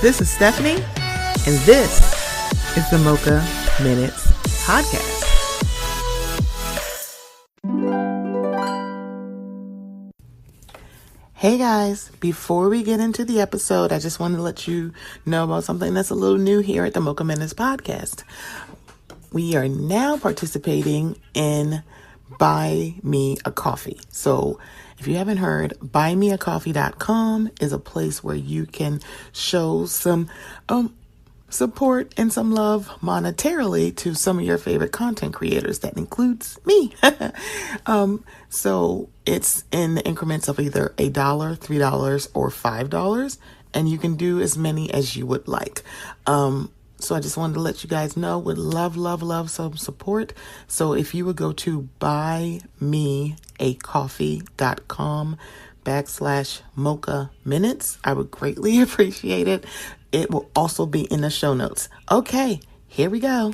This is Stephanie, and this is the Mocha Minutes Podcast. Hey guys, before we get into the episode, I just wanted to let you know about something that's a little new here at the Mocha Minutes Podcast. We are now participating in Buy Me a Coffee. So if you haven't heard, buymeacoffee.com is a place where you can show some support and some love monetarily to some of your favorite content creators. That includes me. So it's in the increments of either $1, $3, or $5, and you can do as many as you would like. So I just wanted to let you guys know, would love some support. So if you would go to buymeacoffee.com/Mocha Minutes, I would greatly appreciate it. It will also be in the show notes. Okay, here we go.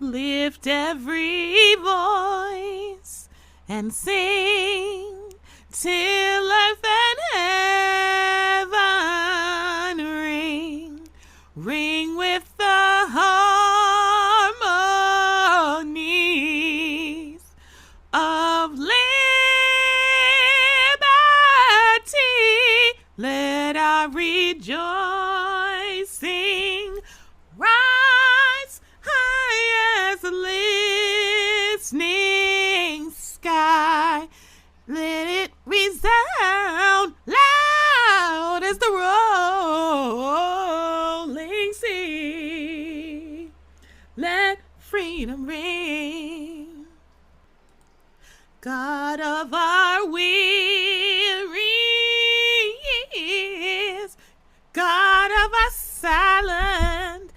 Lift every voice and sing till earth and heaven ring with the harmonies of liberty. Let our rejoicing rise high as the listening sky. Let it resound loud as the rolling sea. Let freedom ring. God of our wearies, God of our silent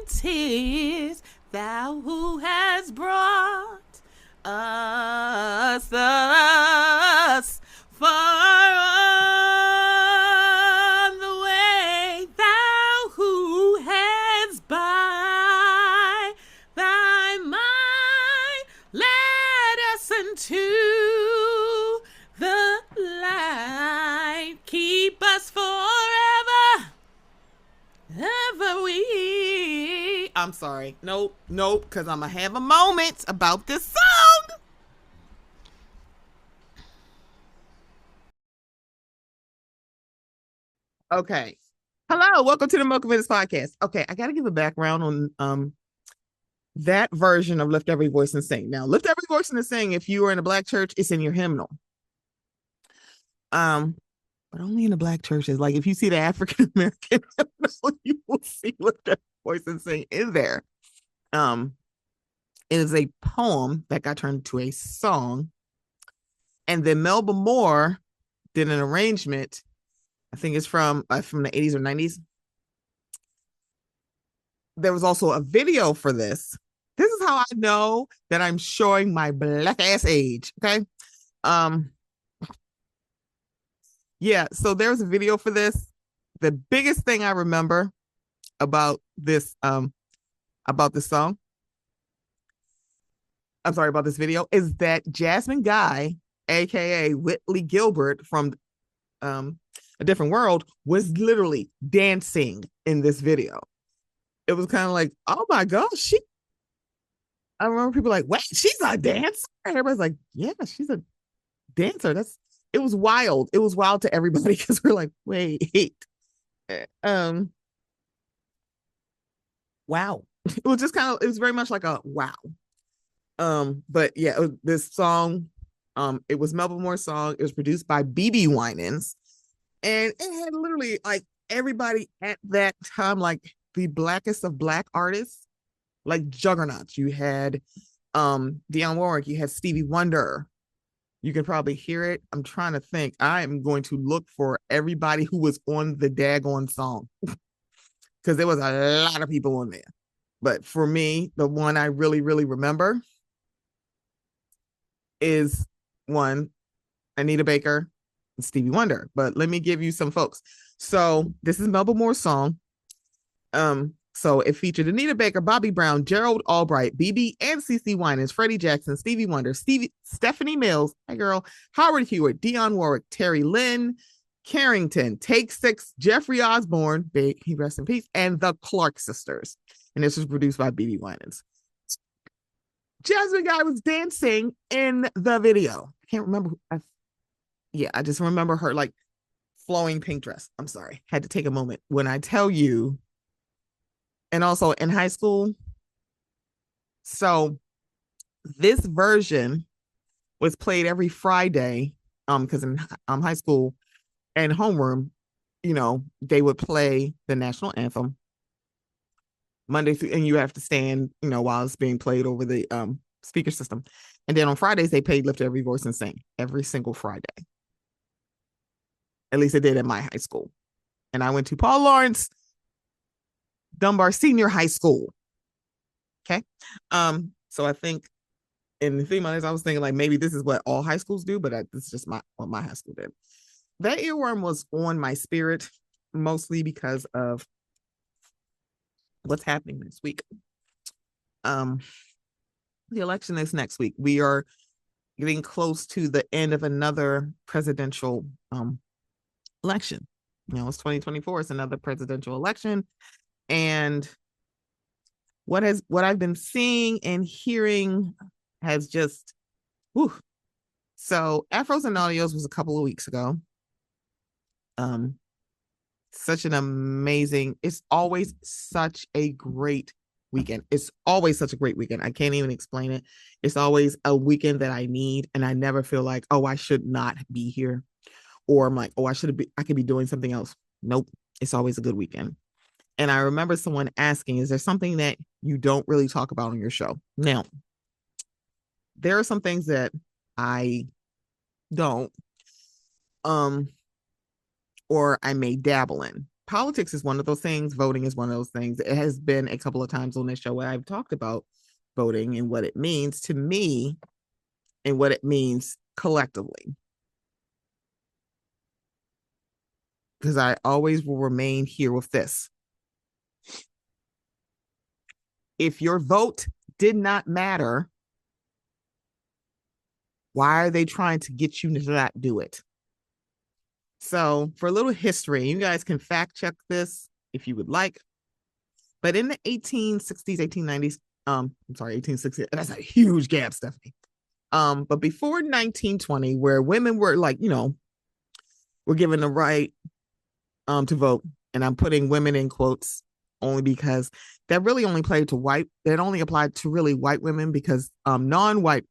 tears, thou who has brought us thus far on the way, thou who has by thy might led us into the light. Keep us forever, ever we. I'm sorry. Nope, because I'm going to have a moment about this song. Okay. Hello, welcome to the Mocha Minutes Podcast. Okay, I got to give a background on that version of Lift Every Voice and Sing. Now, Lift Every Voice and Sing, if you are in a black church, it's in your hymnal. But only in the black churches. Like if you see the African American hymnal, you will see Lift Every Voice and Sing in there. It is a poem that got turned into a song, and then Melba Moore did an arrangement. I think it's from the 80s or 90s. There was also a video for this. This is how I know that I'm showing my black ass age. Okay. Yeah, so there's a video for this. The biggest thing I remember about this song, about this video, is that Jasmine Guy, aka Whitley Gilbert from A Different World, was literally dancing in this video. It was kind of like, oh my gosh, I remember people like, wait, she's a dancer? And everybody's like, yeah, she's a dancer. It was wild. It was wild to everybody because we're like, wait. Wow. It was just it was very much like a wow. But yeah, this song, it was Melba Moore's song. It was produced by BB Winans, and it had literally like everybody at that time, like the blackest of black artists, like juggernauts. You had Dionne Warwick, you had Stevie Wonder. You can probably hear it. I'm trying to think. I am going to look for everybody who was on the daggone song because there was a lot of people on there. But for me, the one I really, really remember is one, Anita Baker and Stevie Wonder. But let me give you some folks. So this is Melba Moore's song. So it featured Anita Baker, Bobby Brown, Gerald Albright, BB and CeCe Winans, Freddie Jackson, Stevie Wonder, Stephanie Mills, hey girl, Howard Hewitt, Dionne Warwick, Terry Lynn, Carrington, Take Six, Jeffrey Osborne, big, he rests in peace, and the Clark sisters. And this was produced by BB Winans. Jasmine Guy was dancing in the video. I can't remember. I just remember her like flowing pink dress. I'm sorry. Had to take a moment. When I tell you, and also in high school, so this version was played every Friday. Because in high school and homeroom, they would play the national anthem Monday through, and you have to stand, while it's being played over the speaker system. And then on Fridays, they played Lift Every Voice and Sing every single Friday. At least it did at my high school. And I went to Paul Lawrence Dunbar Senior High School. Okay. So I think in the 3 months, I was thinking like maybe this is what all high schools do, but this is just what my high school did. That earworm was on my spirit mostly because of what's happening this week. The election is next week. We are getting close to the end of another presidential election. It's 2024. It's another presidential election. And what I've been seeing and hearing has just, whew. So Afros and Audios was a couple of weeks ago. Such an amazing, it's always such a great weekend. It's always such a great weekend. I can't even explain it. It's always a weekend that I need, and I never feel like, oh, I should not be here, or I'm like, oh, I could be doing something else. Nope. It's always a good weekend. And I remember someone asking, is there something that you don't really talk about on your show? Now, there are some things that I don't, or I may dabble in. Politics is one of those things. Voting is one of those things. It has been a couple of times on this show where I've talked about voting and what it means to me and what it means collectively. Because I always will remain here with this. If your vote did not matter, why are they trying to get you to not do it? So for a little history, you guys can fact check this if you would like. But in the 1860s, 1890s, I'm sorry, 1860s, that's a huge gap, Stephanie. But before 1920, where women were like, were given the right to vote, and I'm putting women in quotes only because that really only applied to really white women, because non-white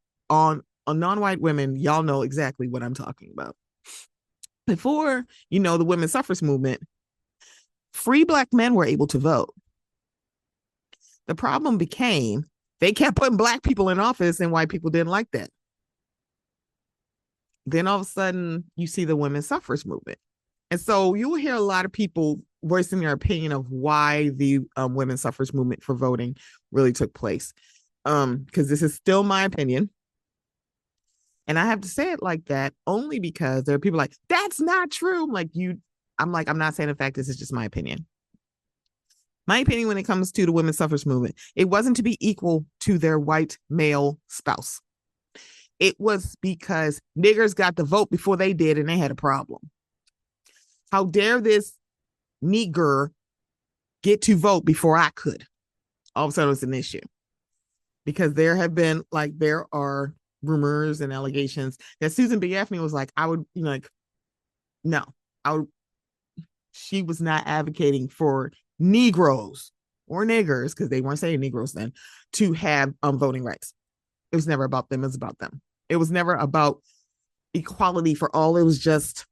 women, y'all know exactly what I'm talking about. Before, the women's suffrage movement, free Black men were able to vote. The problem became they kept putting Black people in office, and white people didn't like that. Then all of a sudden, you see the women's suffrage movement. And so you'll hear a lot of people voicing their opinion of why the women's suffrage movement for voting really took place. Because this is still my opinion. And I have to say it like that only because there are people like, that's not true. I'm not saying the fact, this is just my opinion. My opinion when it comes to the women's suffrage movement, it wasn't to be equal to their white male spouse. It was because niggers got the vote before they did, and they had a problem. How dare this nigger get to vote before I could? All of a sudden it's an issue. Because there are rumors and allegations that Susan B. Anthony was like, she was not advocating for Negroes or niggers, because they weren't saying Negroes then, to have voting rights. It was never about them. It was about them. It was never about equality for all. It was just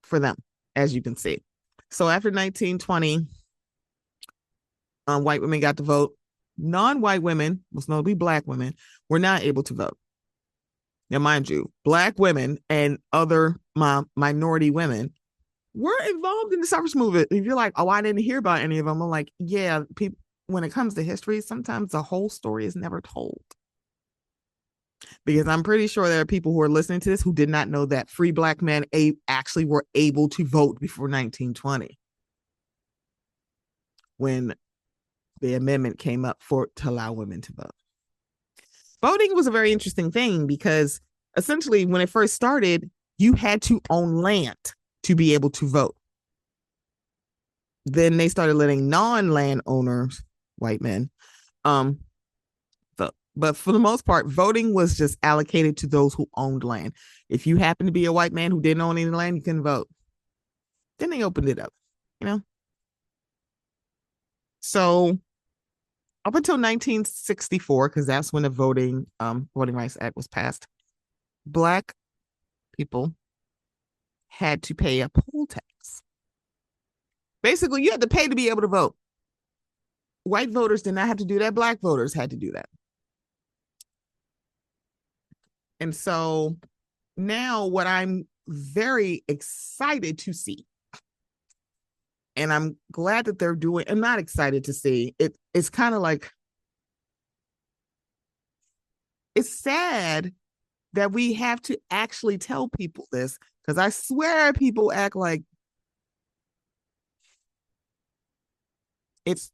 for them, as you can see. So after 1920, white women got to vote. Non-white women, most notably Black women, were not able to vote. Now, mind you, Black women and other minority women were involved in the suffrage movement. If you're like, oh, I didn't hear about any of them, I'm like, yeah, people, when it comes to history, sometimes the whole story is never told. Because I'm pretty sure there are people who are listening to this who did not know that free Black men actually were able to vote before 1920, when the amendment came up to allow women to vote. Voting was a very interesting thing because essentially when it first started, you had to own land to be able to vote. Then they started letting non-landowners, white men, vote. But for the most part, voting was just allocated to those who owned land. If you happened to be a white man who didn't own any land, you couldn't vote. Then they opened it up, you know? So up until 1964, because that's when the Voting Rights Act was passed, Black people had to pay a poll tax. Basically, you had to pay to be able to vote. White voters did not have to do that. Black voters had to do that. And so now what I'm very excited to see, and I'm glad that they're doing, I'm not excited to see, it's kind of like, it's sad that we have to actually tell people this, because I swear people act like it's,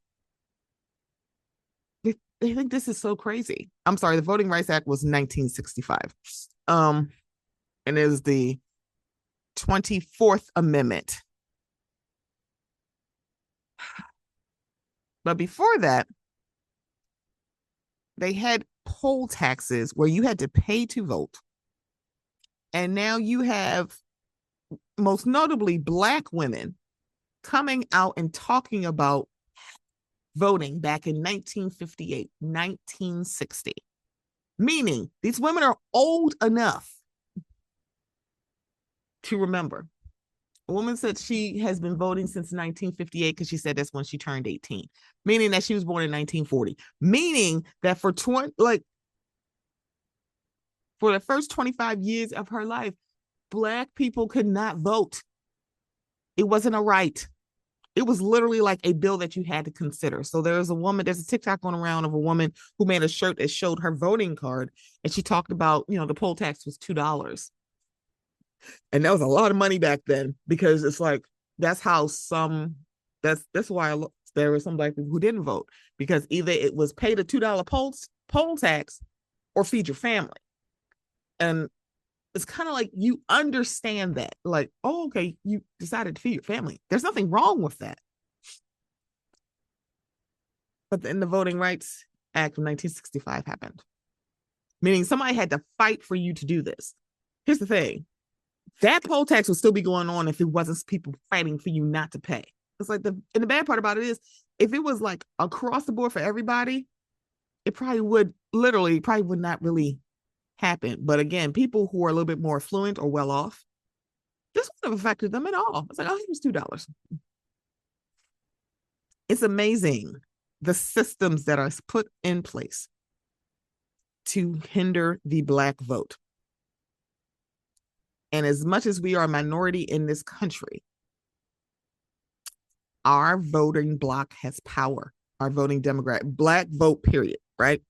they think this is so crazy. I'm sorry, the Voting Rights Act was 1965. And it is the 24th Amendment. But before that, they had poll taxes where you had to pay to vote. And now you have, most notably, Black women coming out and talking about voting back in 1958, 1960. Meaning these women are old enough to remember. A woman said she has been voting since 1958 because she said that's when she turned 18, meaning that she was born in 1940, meaning that for the first 25 years of her life, Black people could not vote. It wasn't a right. It was literally like a bill that you had to consider. So there's a TikTok going around of a woman who made a shirt that showed her voting card, and she talked about, the poll tax was $2. And that was a lot of money back then, because it's like, that's why there were some Black people who didn't vote, because either it was pay the $2 poll tax or feed your family. And it's kind of like, you understand that, like, oh, okay, you decided to feed your family. There's nothing wrong with that. But then the Voting Rights Act of 1965 happened, meaning somebody had to fight for you to do this. Here's the thing. That poll tax would still be going on if it wasn't people fighting for you not to pay. It's like and the bad part about it is, if it was like across the board for everybody, it probably would not really happen. But again, people who are a little bit more affluent or well off, this wouldn't have affected them at all. It's like, oh, here's $2. It's amazing the systems that are put in place to hinder the Black vote. And as much as we are a minority in this country, our voting bloc has power. Our voting demographic, Black vote, period, right?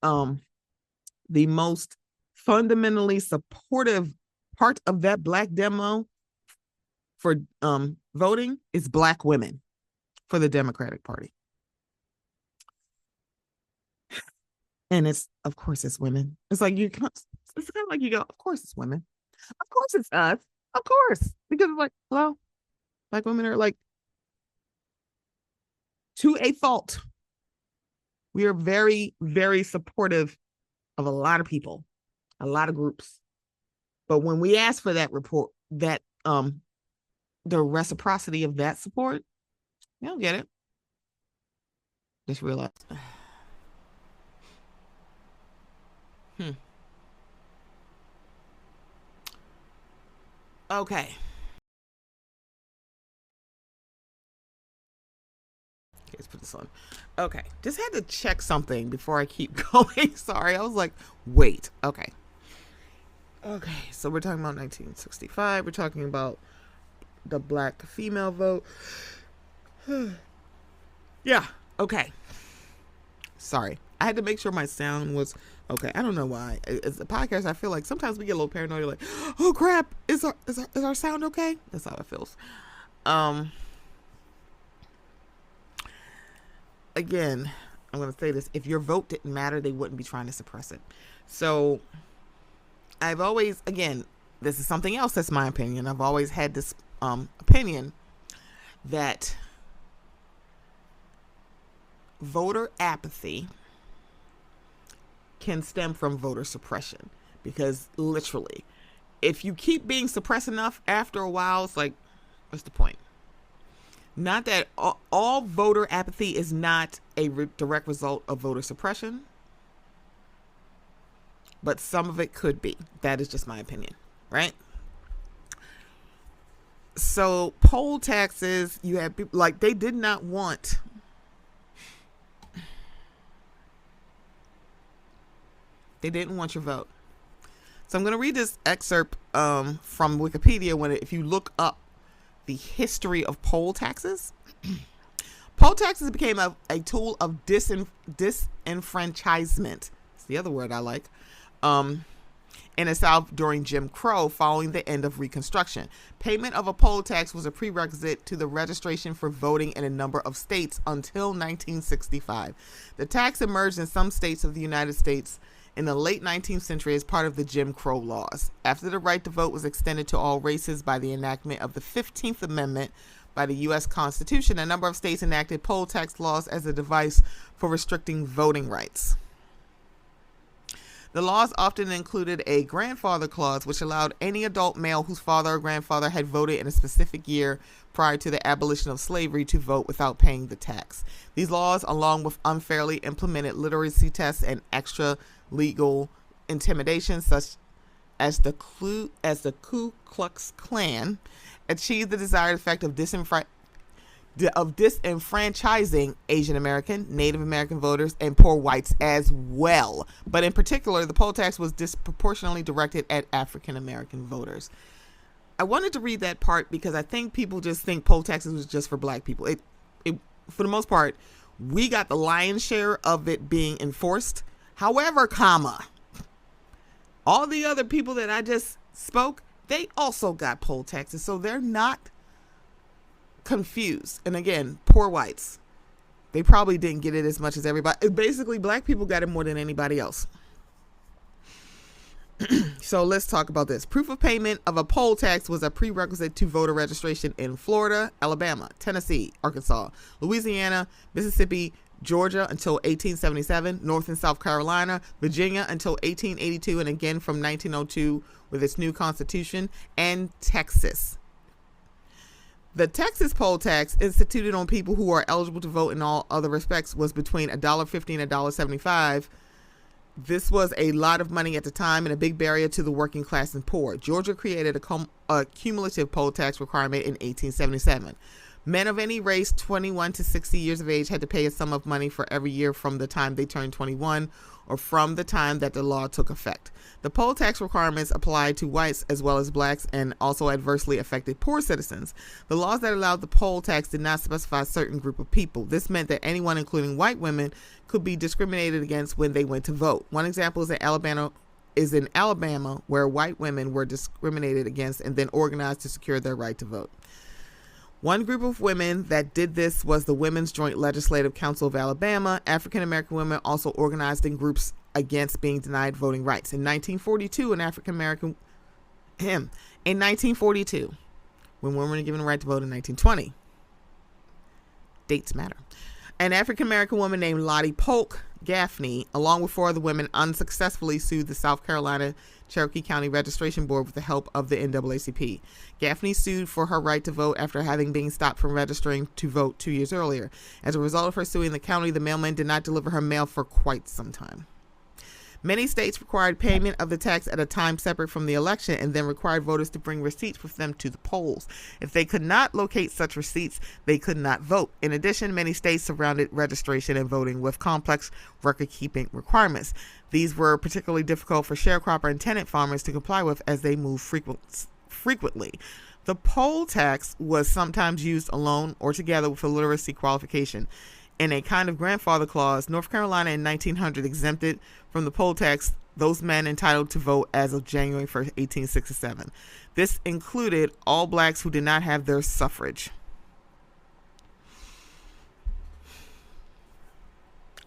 The most fundamentally supportive part of that Black demo for voting is Black women for the Democratic Party. And of course it's women. It's like it's kind of like you go, of course it's women. Of course it's us. Of course. Because it's like, hello? Black women are like, to a fault, we are very, very supportive of a lot of people, a lot of groups. But when we ask for that report, that the reciprocity of that support, you don't get it. Just realize. Okay. Let's put this on. Okay. Just had to check something before I keep going. Sorry. I was like, wait. Okay. Okay. So we're talking about 1965. We're talking about the Black female vote. Yeah. Okay. Sorry. I had to make sure my sound was okay. I don't know why. As a podcast, I feel like sometimes we get a little paranoid. Like, oh crap, is our sound okay? That's how it feels. Again, I'm gonna say this: if your vote didn't matter, they wouldn't be trying to suppress it. So, I've always, again, this is something else that's my opinion. I've always had this opinion that voter apathy can stem from voter suppression, because literally, if you keep being suppressed enough, after a while, it's like, what's the point? Not that all voter apathy is not a direct result of voter suppression, but some of it could be. That is just my opinion, right? So poll taxes, you have people like, they did not want they didn't want your vote. So I'm going to read this excerpt from Wikipedia. If you look up the history of poll taxes, poll taxes became a tool of disenfranchisement. It's the other word I like. In the South during Jim Crow, following the end of Reconstruction. Payment of a poll tax was a prerequisite to the registration for voting in a number of states until 1965. The tax emerged in some states of the United States in the late 19th century as part of the Jim Crow laws. After the right to vote was extended to all races by the enactment of the 15th Amendment by the U.S. Constitution, a number of states enacted poll tax laws as a device for restricting voting rights. The laws often included a grandfather clause, which allowed any adult male whose father or grandfather had voted in a specific year prior to the abolition of slavery to vote without paying the tax. These laws, along with unfairly implemented literacy tests and extra legal intimidation, such as the Ku Klux Klan, achieved the desired effect of disenfranchising Asian American, Native American voters, and poor whites as well. But in particular, the poll tax was disproportionately directed at African American voters. I wanted to read that part because I think people just think poll taxes was just for black people. It for the most part, we got the lion's share of it being enforced. However, all the other people that I just spoke, they also got poll taxes, so they're not confused. And again, poor whites, they probably didn't get it as much as everybody. Basically, black people got it more than anybody else. So let's talk about this. Proof of payment of a poll tax was a prerequisite to voter registration in Florida, Alabama, Tennessee, Arkansas, Louisiana, Mississippi, Georgia until 1877, North and South Carolina, Virginia until 1882, and again from 1902 with its new constitution, and Texas. The Texas poll tax, instituted on people who are eligible to vote in all other respects, was between $1.50 and $1.75. This was a lot of money at the time and a big barrier to the working class and poor. Georgia created a cumulative poll tax requirement in 1877. Men of any race 21 to 60 years of age had to pay a sum of money for every year from the time they turned 21 or from the time that the law took effect. The poll tax requirements applied to whites as well as blacks and also adversely affected poor citizens. The laws that allowed the poll tax did not specify a certain group of people. This meant that anyone, including white women, could be discriminated against when they went to vote. One example is in Alabama, where white women were discriminated against and then organized to secure their right to vote. One group of women that did this was the Women's Joint Legislative Council of Alabama. African American women also organized in groups against being denied voting rights. In 1942, in 1942, when women were given the right to vote in 1920, dates matter. An African American woman named Lottie Polk Gaffney, along with 4 other women, unsuccessfully sued the South Carolina Cherokee County Registration Board with the help of the NAACP. Gaffney sued for her right to vote after having been stopped from registering to vote 2 years earlier. As a result of her suing the county, the mailman did not deliver her mail for quite some time. Many states required payment of the tax at a time separate from the election and then required voters to bring receipts with them to the polls. If they could not locate such receipts, they could not vote. In addition, many states surrounded registration and voting with complex record-keeping requirements. These were particularly difficult for sharecropper and tenant farmers to comply with as they moved frequently. The poll tax was sometimes used alone or together with a literacy qualification. In a kind of grandfather clause, North Carolina in 1900 exempted from the poll tax those men entitled to vote as of January 1st, 1867. This included all blacks who did not have their suffrage.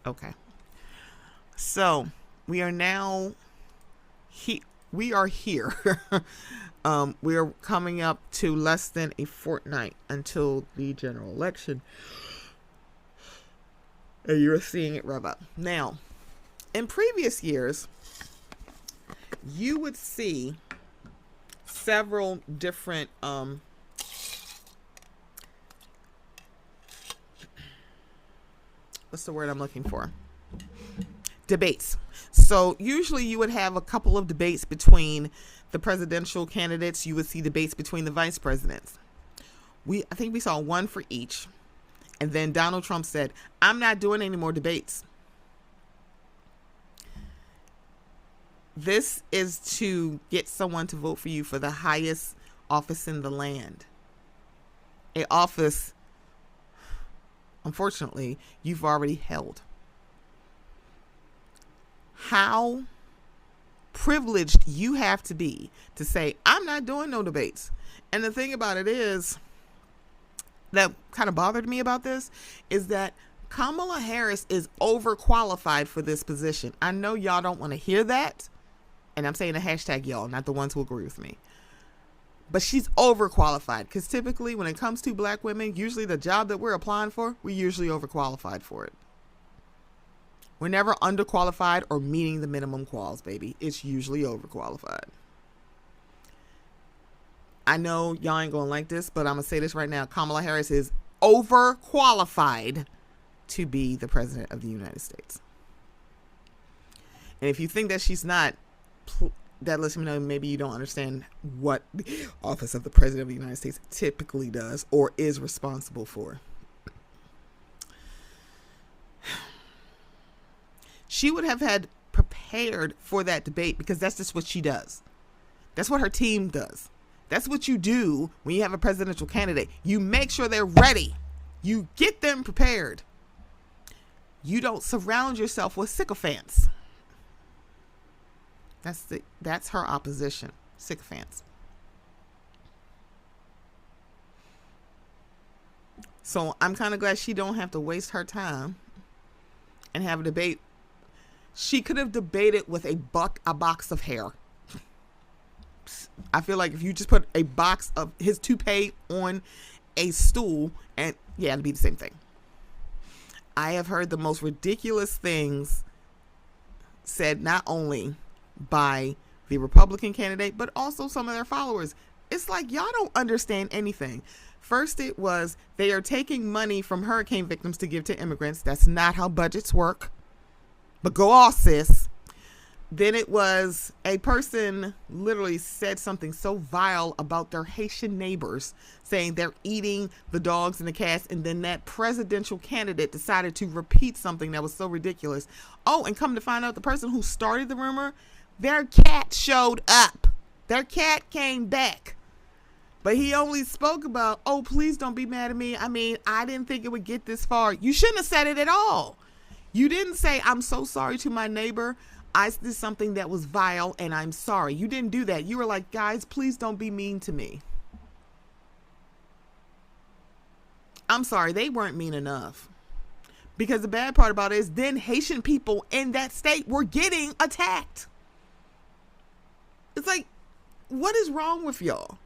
Okay. So, we are now we are here. We are coming up to less than a fortnight until the general election. And you're seeing it rev up. Now, in previous years, you would see several different what's the word I'm looking for? Debates. So usually you would have a couple of debates between the presidential candidates. You would see debates between the vice presidents. I think we saw one for each. And then Donald Trump said, I'm not doing any more debates. This is to get someone to vote for you for the highest office in the land. A office, unfortunately, you've already held. How privileged you have to be to say, I'm not doing no debates. And the thing about it is, that kind of bothered me about this, is that Kamala Harris is overqualified for this position. I know y'all don't want to hear that. And I'm saying a hashtag y'all, not the ones who agree with me. But she's overqualified, because typically when it comes to black women, usually the job that we're applying for, we're usually overqualified for it. We're never underqualified or meeting the minimum quals, baby. It's usually overqualified. I know y'all ain't gonna like this, but I'm gonna say this right now. Kamala Harris is overqualified to be the president of the United States. And if you think that she's not, that lets me know maybe you don't understand what the office of the president of the United States typically does or is responsible for. She would have had prepared for that debate, because that's just what she does. That's what her team does. That's what you do when you have a presidential candidate. You make sure they're ready. You get them prepared. You don't surround yourself with sycophants. That's her opposition, sycophants. So I'm kind of glad she don't have to waste her time and have a debate. She could have debated with a box of hair. I feel like if you just put a box of his toupee on a stool, and yeah, it'd be the same thing. I have heard the most ridiculous things said, not only by the Republican candidate, but also some of their followers. It's like, y'all don't understand anything. First, it was they are taking money from hurricane victims to give to immigrants. That's not how budgets work. But go off, sis. Then it was a person literally said something so vile about their Haitian neighbors, saying they're eating the dogs and the cats. And then that presidential candidate decided to repeat something that was so ridiculous. Oh, and come to find out, the person who started the rumor, their cat showed up. Their cat came back. But he only spoke about, oh, please don't be mad at me. I mean, I didn't think it would get this far. You shouldn't have said it at all. You didn't say, I'm so sorry to my neighbor. I did something that was vile and I'm sorry. You didn't do that. You were like, guys, please don't be mean to me. I'm sorry, they weren't mean enough. Because the bad part about it is then Haitian people in that state were getting attacked. It's like, what is wrong with y'all?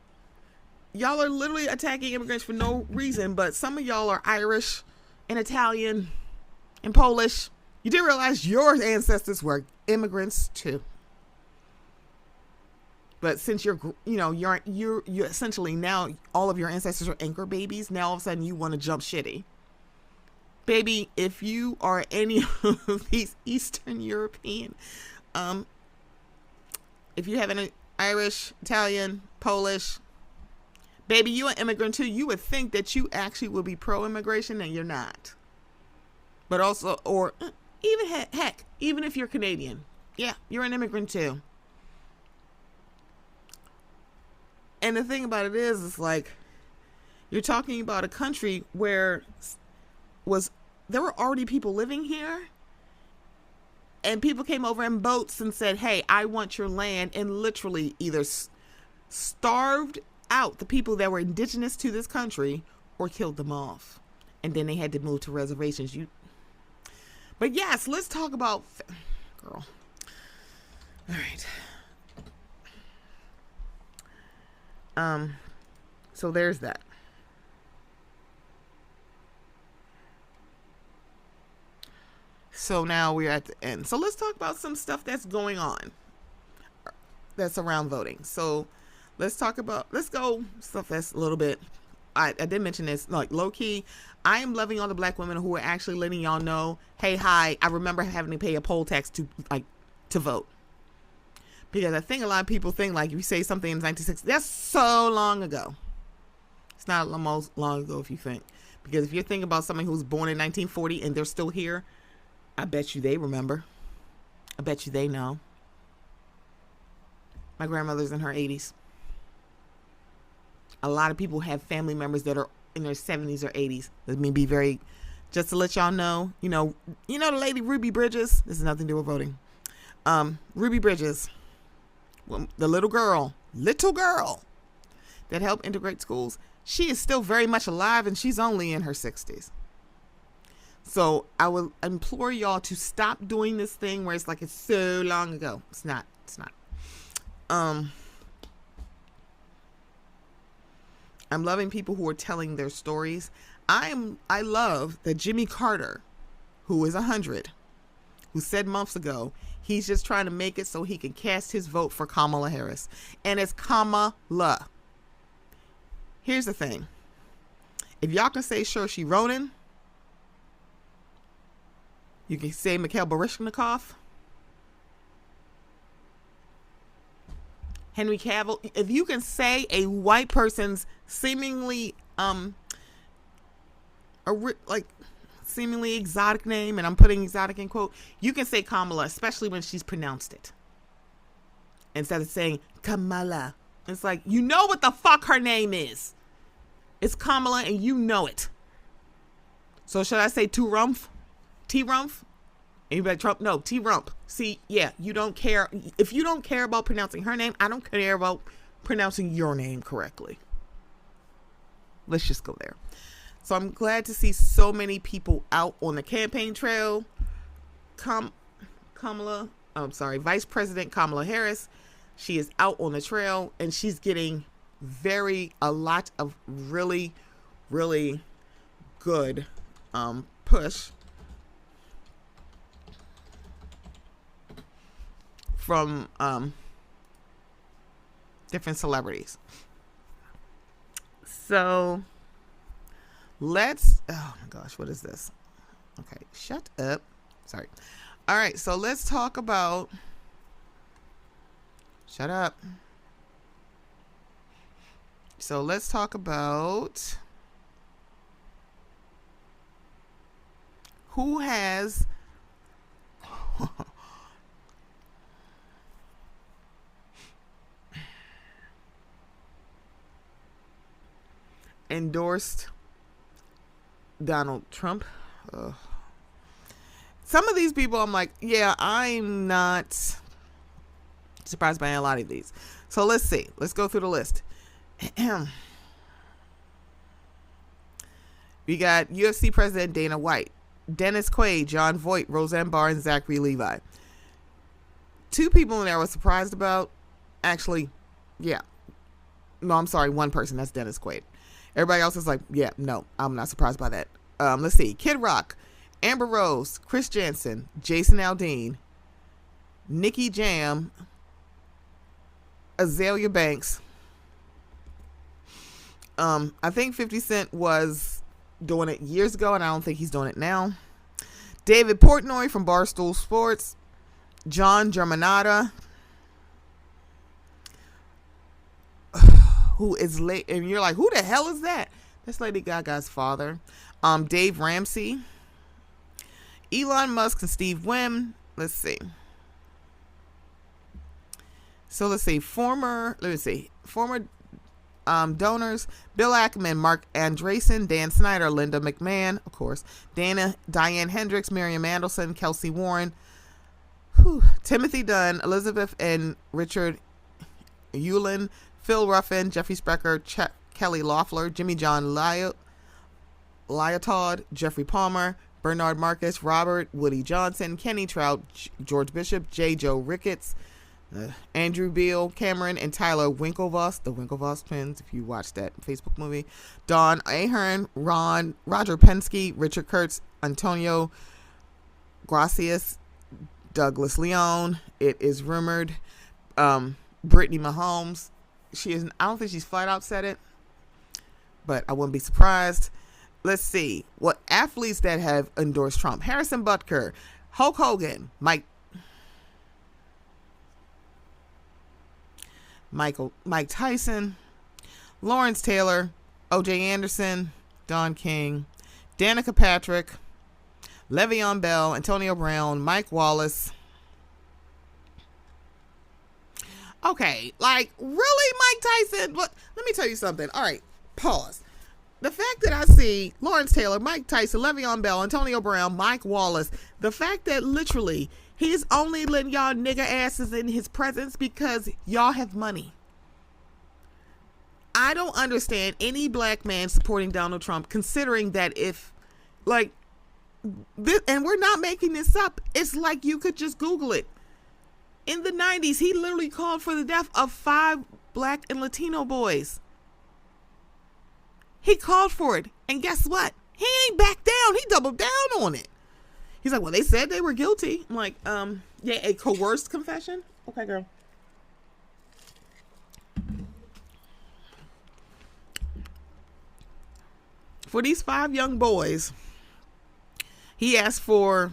Y'all are literally attacking immigrants for no reason, but some of y'all are Irish and Italian and Polish. You didn't realize your ancestors were immigrants too. But since you're essentially now all of your ancestors are anchor babies, now all of a sudden you want to jump shitty. Baby, if you are any of these Eastern European, if you have an Irish, Italian, Polish, baby, you an immigrant too. You would think that you actually will be pro-immigration, and you're not. But also, or even heck, even if you're Canadian, yeah, you're an immigrant too. And the thing about it is, it's like you're talking about a country where there were already people living here, and people came over in boats and said, hey, I want your land, and literally either starved out the people that were indigenous to this country or killed them off. And then they had to move to reservations. But yes, let's talk about girl. All right. So there's that. So now we're at the end. So let's talk about some stuff that's going on that's around voting. So let's go stuff that's a little bit, I did mention this, like low key. I am loving all the black women who are actually letting y'all know, hey, hi, I remember having to pay a poll tax to vote. Because I think a lot of people think like if you say something in 1960, that's so long ago. It's not almost long ago if you think. Because if you're thinking about someone who was born in 1940 and they're still here, I bet you they remember. I bet you they know. My grandmother's in her 80s. A lot of people have family members that are in their 70s or 80s. Let me be very, just to let y'all know, you know the lady Ruby Bridges. This has nothing to do with voting. Ruby Bridges, the little girl that helped integrate schools. She is still very much alive, and she's only in her 60s. So I will implore y'all to stop doing this thing where it's like it's so long ago. It's not. I'm loving people who are telling their stories. I love that Jimmy Carter, who is 100, who said months ago he's just trying to make it so he can cast his vote for Kamala Harris. And it's Kamala. Here's the thing. If y'all can say Saoirse Ronan, you can say Mikhail Baryshnikov, Henry Cavill. If you can say a white person's seemingly seemingly exotic name, and I'm putting exotic in quote, you can say Kamala, especially when she's pronounced it, instead of saying Kamala. It's like, you know what the fuck her name is. It's Kamala, and you know it. So should I say T-Rumpf? Anybody Trump? No, T-Rump. See, yeah, you don't care. If you don't care about pronouncing her name, I don't care about pronouncing your name correctly. Let's just go there. So I'm glad to see so many people out on the campaign trail. Vice President Kamala Harris, she is out on the trail, and she's getting a lot of really, really good push from different celebrities. So oh my gosh, what is this? Okay, shut up. Sorry. All right, so let's talk about, shut up. So let's talk about who has endorsed Donald Trump. Some of these people, I'm like, yeah, I'm not surprised by a lot of these. So let's see. Let's go through the list. We got UFC President Dana White, Dennis Quaid, John Voight, Roseanne Barr, and Zachary Levi. Two people in there I was surprised about. Actually, yeah. No, I'm sorry. One person. That's Dennis Quaid. Everybody else is like, yeah, no, I'm not surprised by that. Let's see. Kid Rock, Amber Rose, Chris Jansen, Jason Aldean, Nicky Jam, Azalea Banks. I think 50 Cent was doing it years ago, and I don't think he's doing it now. David Portnoy from Barstool Sports, John Germanata, who is late, and you're like, who the hell is that? That's Lady Gaga's father. Dave Ramsey, Elon Musk, and Steve Wynn. Let's see. So let's see. Former donors: Bill Ackman, Mark Andreessen, Dan Snyder, Linda McMahon, of course, Diane Hendricks, Miriam Mandelson, Kelsey Warren, Timothy Dunn, Elizabeth and Richard Hewlin, Phil Ruffin, Jeffrey Sprecher, Kelly Loeffler, Jimmy John Lyotard, Jeffrey Palmer, Bernard Marcus, Robert Woody Johnson, Kenny Trout, George Bishop, J. Joe Ricketts, Andrew Beale, Cameron, and Tyler Winklevoss, the Winklevoss twins, if you watched that Facebook movie. Don Ahern, Roger Penske, Richard Kurtz, Antonio Gracias, Douglas Leone. It is rumored Brittany Mahomes. I don't think she's flat out said it, but I wouldn't be surprised. Let's see what athletes that have endorsed Trump: Harrison Butker, Hulk Hogan, Mike Tyson, Lawrence Taylor, O.J. Anderson, Don King, Danica Patrick, Le'Veon Bell, Antonio Brown, Mike Wallace. Okay, like, really, Mike Tyson? Let me tell you something. All right, pause. The fact that I see Lawrence Taylor, Mike Tyson, Le'Veon Bell, Antonio Brown, Mike Wallace, the fact that literally he's only letting y'all nigger asses in his presence because y'all have money. I don't understand any black man supporting Donald Trump, considering that if, like, this, and we're not making this up, it's like you could just Google it. In the 90s, he literally called for the death of 5 black and Latino boys. He called for it. And guess what? He ain't back down. He doubled down on it. He's like, well, they said they were guilty. I'm like, yeah, a coerced confession? Okay, girl. For these 5 young boys, he asked for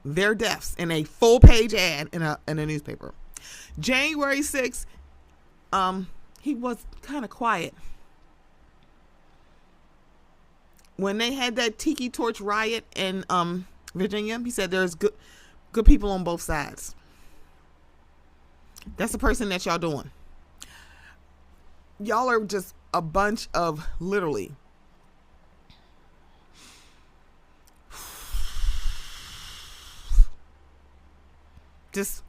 their deaths in a full-page ad in a newspaper. January 6th, he was kind of quiet. When they had that Tiki Torch riot in Virginia, he said there's good people on both sides. That's the person that y'all doing. Y'all are just a bunch of literally just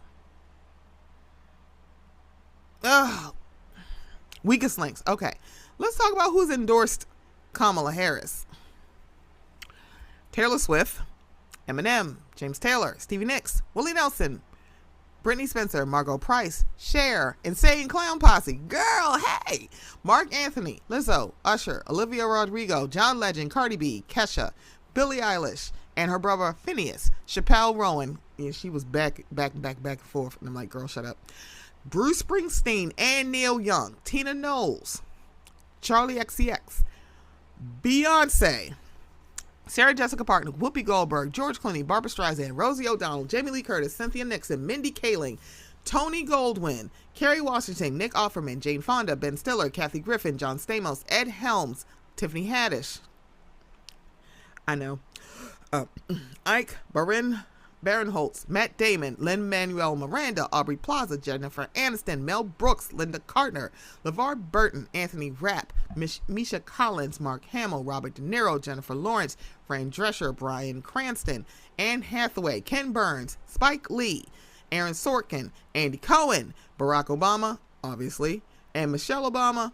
weakest links. Okay, let's talk about who's endorsed Kamala Harris. Taylor Swift, Eminem, James Taylor, Stevie Nicks, Willie Nelson, Brittany Spencer, Margot Price, Cher, Insane Clown Posse, girl, hey, Mark Anthony, Lizzo, Usher, Olivia Rodrigo, John Legend, Cardi B, Kesha, Billie Eilish, and her brother Phineas, Chappelle Rowan. Yeah, she was back and forth. And I'm like, girl, shut up. Bruce Springsteen and Neil Young, Tina Knowles, Charlie XCX, Beyonce, Sarah Jessica Parker, Whoopi Goldberg, George Clooney, Barbara Streisand, Rosie O'Donnell, Jamie Lee Curtis, Cynthia Nixon, Mindy Kaling, Tony Goldwyn, Kerry Washington, Nick Offerman, Jane Fonda, Ben Stiller, Kathy Griffin, John Stamos, Ed Helms, Tiffany Haddish. I know. Ike Barinholtz, Matt Damon, Lin-Manuel Miranda, Aubrey Plaza, Jennifer Aniston, Mel Brooks, Linda Carter, LeVar Burton, Anthony Rapp, Misha Collins, Mark Hamill, Robert De Niro, Jennifer Lawrence, Fran Drescher, Bryan Cranston, Anne Hathaway, Ken Burns, Spike Lee, Aaron Sorkin, Andy Cohen, Barack Obama, obviously, and Michelle Obama.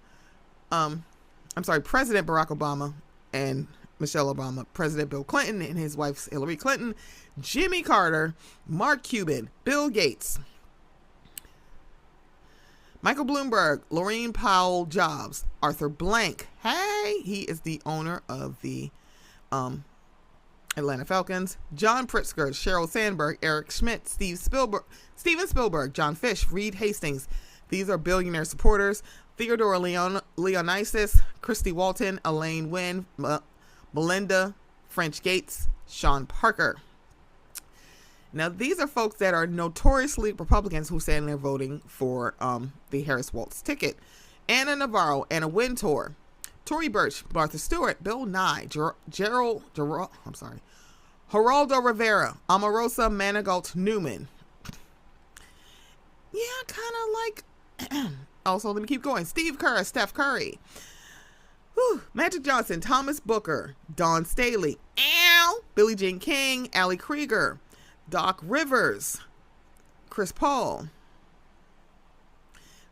President Barack Obama and Michelle Obama, President Bill Clinton and his wife Hillary Clinton, Jimmy Carter, Mark Cuban, Bill Gates, Michael Bloomberg, Laurene Powell Jobs, Arthur Blank. Hey, he is the owner of the Atlanta Falcons. John Pritzker, Sheryl Sandberg, Eric Schmidt, Steven Spielberg, John Fish, Reed Hastings. These are billionaire supporters. Theodore Leonisis, Christy Walton, Elaine Wynn, Melinda French Gates, Sean Parker. Now, these are folks that are notoriously Republicans who stand there voting for the Harris Waltz ticket. Anna Navarro, Anna Wintour, Tory Burch, Martha Stewart, Bill Nye, Geraldo Rivera, Omarosa Manigault Newman. Yeah, kind of like... Also, let me keep going. Steve Kerr, Steph Curry. Magic Johnson, Thomas Booker, Dawn Staley, Billie Jean King, Allie Krieger, Doc Rivers, Chris Paul.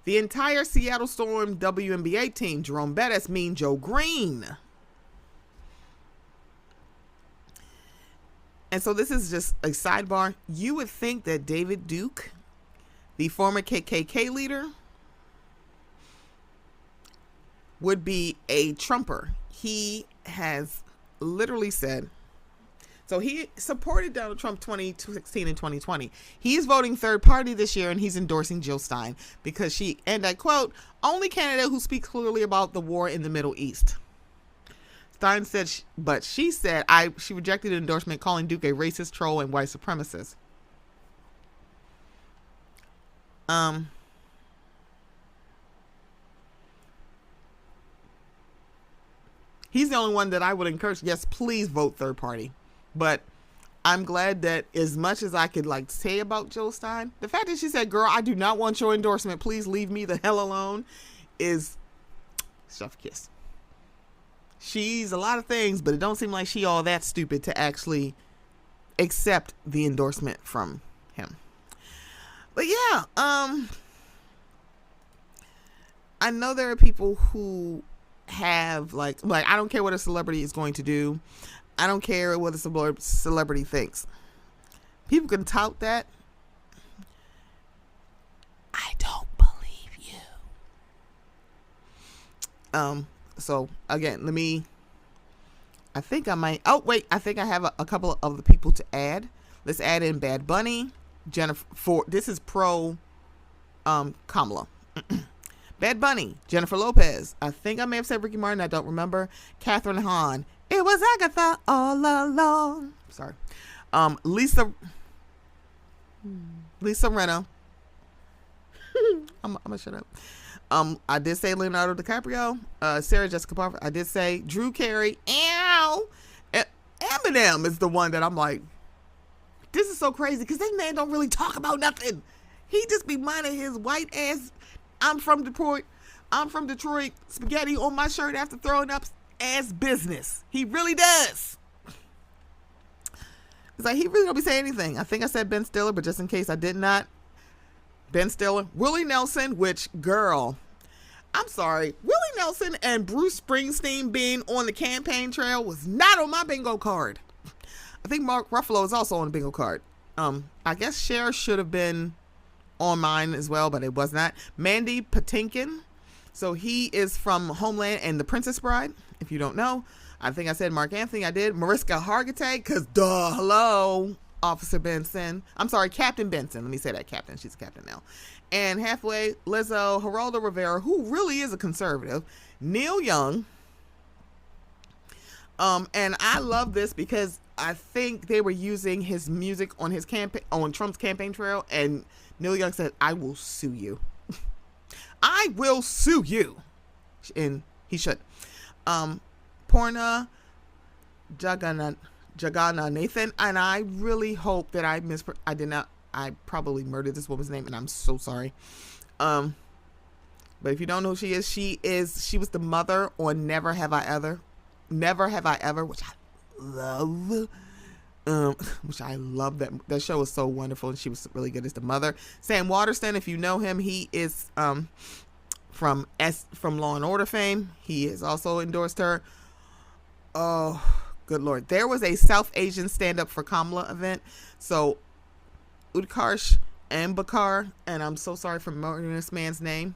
The entire Seattle Storm WNBA team, Jerome Bettis, Mean Joe Green. And so this is just a sidebar. You would think that David Duke, the former KKK leader, would be a Trumper. He has literally said, so he supported Donald Trump 2016 and 2020. He's voting third party this year, and he's endorsing Jill Stein because she, and I quote, only candidate who speaks clearly about the war in the Middle East. Stein said, but she said, she rejected the endorsement, calling Duke a racist, troll, and white supremacist. He's the only one that I would encourage. Yes, please vote third party. But I'm glad that as much as I could like say about Jill Stein, the fact that she said, girl, I do not want your endorsement, please leave me the hell alone, is chef kiss. She's a lot of things, but it don't seem like she all that stupid to actually accept the endorsement from him. But yeah, I know there are people who have like I don't care what a celebrity is going to do. I don't care what a celebrity thinks. People can tout that. I don't believe you. So again, I think I have a couple of the people to add. Let's add in Bad Bunny, Jennifer, this is pro Kamala. Bad Bunny, Jennifer Lopez. I think I may have said Ricky Martin. I don't remember. Catherine Hahn. It was Agatha all along. Sorry. Lisa Rinna. I'm gonna shut up. I did say Leonardo DiCaprio. Sarah Jessica Parker. I did say Drew Carey. Ow. Eminem is the one that I'm like, this is so crazy because this man don't really talk about nothing. He just be minding his white ass. I'm from Detroit. Spaghetti on my shirt after throwing up ass business. He really does. It's like he really don't be saying anything. I think I said Ben Stiller, but just in case I did not. Ben Stiller, Willie Nelson, which girl, I'm sorry, Willie Nelson and Bruce Springsteen being on the campaign trail was not on my bingo card. I think Mark Ruffalo is also on the bingo card. I guess Cher should have been on mine as well, but it was not. Mandy Patinkin. So he is from Homeland and The Princess Bride. If you don't know, I think I said Mark Anthony. I did. Mariska Hargitay, because hello, Officer Benson. I'm sorry, Captain Benson. Let me say that, Captain. She's a captain now. And halfway, Lizzo, Geraldo Rivera, who really is a conservative. Neil Young. And I love this because I think they were using his music on his campaign, on Trump's campaign trail, and Neil Young said, I will sue you. I will sue you. And he should. Porna Jagana Nathan. And I really hope that I probably murdered this woman's name, and I'm so sorry. But if you don't know who she was the mother on Never Have I Ever, which I love. That show was so wonderful, and she was really good as the mother. Sam Waterston, if you know him, he is from Law and Order fame. He has also endorsed her. Oh, good Lord. There was a South Asian stand-up for Kamala event. So Utkarsh Ambakar, and I'm so sorry for murdering this man's name.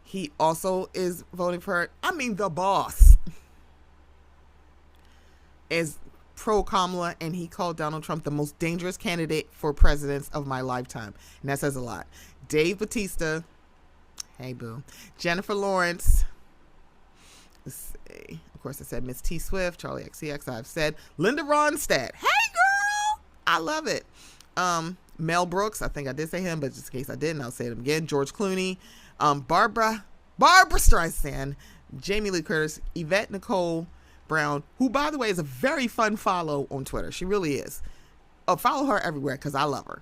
He also is voting for her. I mean, the boss is pro Kamala, and he called Donald Trump the most dangerous candidate for president of my lifetime, and that says a lot. Dave Bautista, hey boo. Jennifer Lawrence, let's see, of course I said Miss T Swift, Charlie XCX. I've said Linda Ronstadt, hey girl, I love it. Mel Brooks, I think I did say him, but just in case I didn't, I'll say it again. George Clooney, Barbara Streisand, Jamie Lee Curtis, Yvette Nicole Brown, who by the way is a very fun follow on Twitter. She really is. Follow her everywhere because I love her.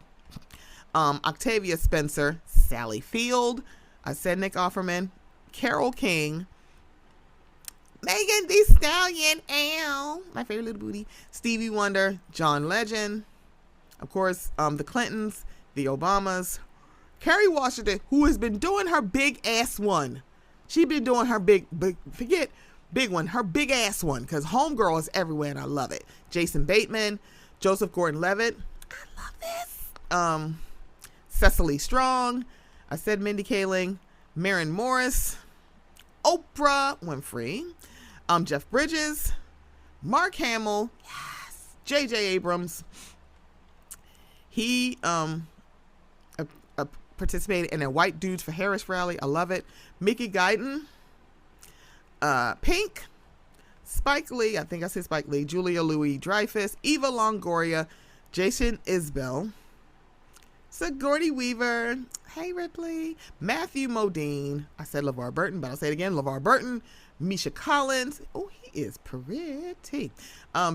Octavia Spencer, Sally Field, I said Nick Offerman, Carole King, Megan Thee Stallion, ow, my favorite little booty, Stevie Wonder, John Legend, of course, the Clintons, the Obamas, Kerry Washington, who has been doing her big ass one. She's been doing her big one, her big ass one, because Homegirl is everywhere and I love it. Jason Bateman, Joseph Gordon-Levitt, I love this. Cecily Strong, I said Mindy Kaling, Maren Morris, Oprah Winfrey, Jeff Bridges, Mark Hamill, yes, J.J. Abrams. He participated in a White Dudes for Harris rally. I love it. Mickey Guyton, Pink, Spike Lee, I think I said Spike Lee, Julia Louis-Dreyfus, Eva Longoria, Jason Isbell, Sigourney Weaver, hey Ripley, Matthew Modine, I said LeVar Burton, but I'll say it again, LeVar Burton, Misha Collins, oh, he is pretty,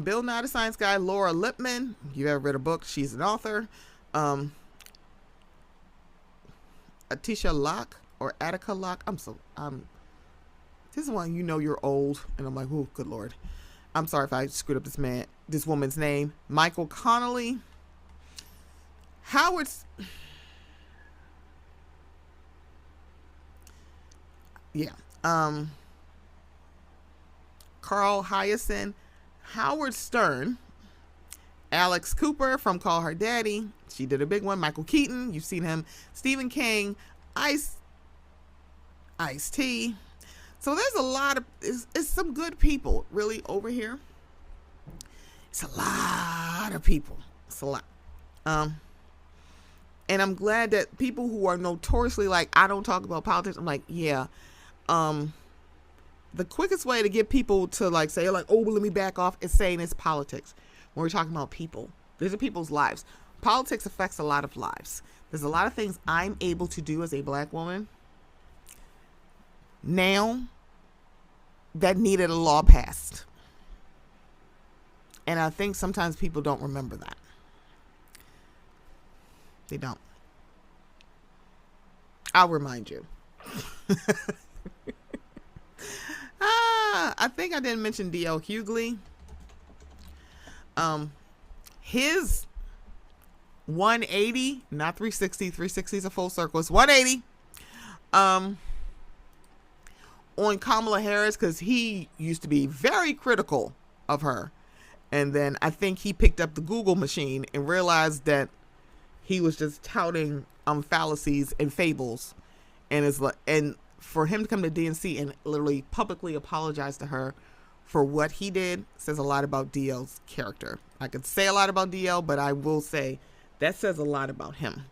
Bill Nye the Science Guy, Laura Lippman, you ever read her book, she's an author, Atisha Locke, or Attica Locke, this is one, you know you're old, and I'm like, oh, good Lord. I'm sorry if I screwed up this woman's name. Michael Connolly. Howard. Yeah. Carl Hyacin. Howard Stern. Alex Cooper from Call Her Daddy. She did a big one. Michael Keaton. You've seen him. Stephen King. Ice-T. So there's a lot of, it's some good people really over here. It's a lot of people. It's a lot. And I'm glad that people who are notoriously like, I don't talk about politics. I'm like, yeah. The quickest way to get people to like say like, oh, well, let me back off is saying it's politics. When we're talking about people, these are people's lives. Politics affects a lot of lives. There's a lot of things I'm able to do as a Black woman now that needed a law passed. And I think sometimes people don't remember that. They don't. I'll remind you. I think I didn't mention D.L. Hughley. His 180, not 360. 360 is a full circle. It's 180. On Kamala Harris, because he used to be very critical of her. And then I think he picked up the Google machine and realized that he was just touting fallacies and fables. And for him to come to DNC and literally publicly apologize to her for what he did says a lot about DL's character. I could say a lot about DL, but I will say that says a lot about him.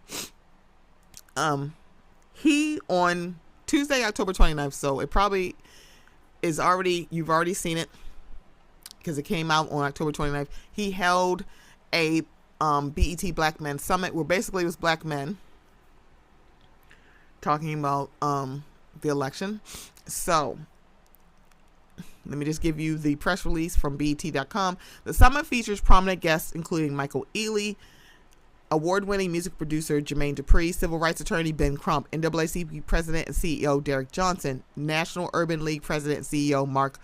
He on Tuesday, October 29th, so it probably is you've already seen it because it came out on October 29th. He held a BET Black Men Summit where basically it was black men talking about the election. So let me just give you the press release from BET.com. The summit features prominent guests including Michael Ealy, award-winning music producer Jermaine Dupri, civil rights attorney Ben Crump, NAACP president and CEO Derek Johnson, National Urban League president and CEO Mark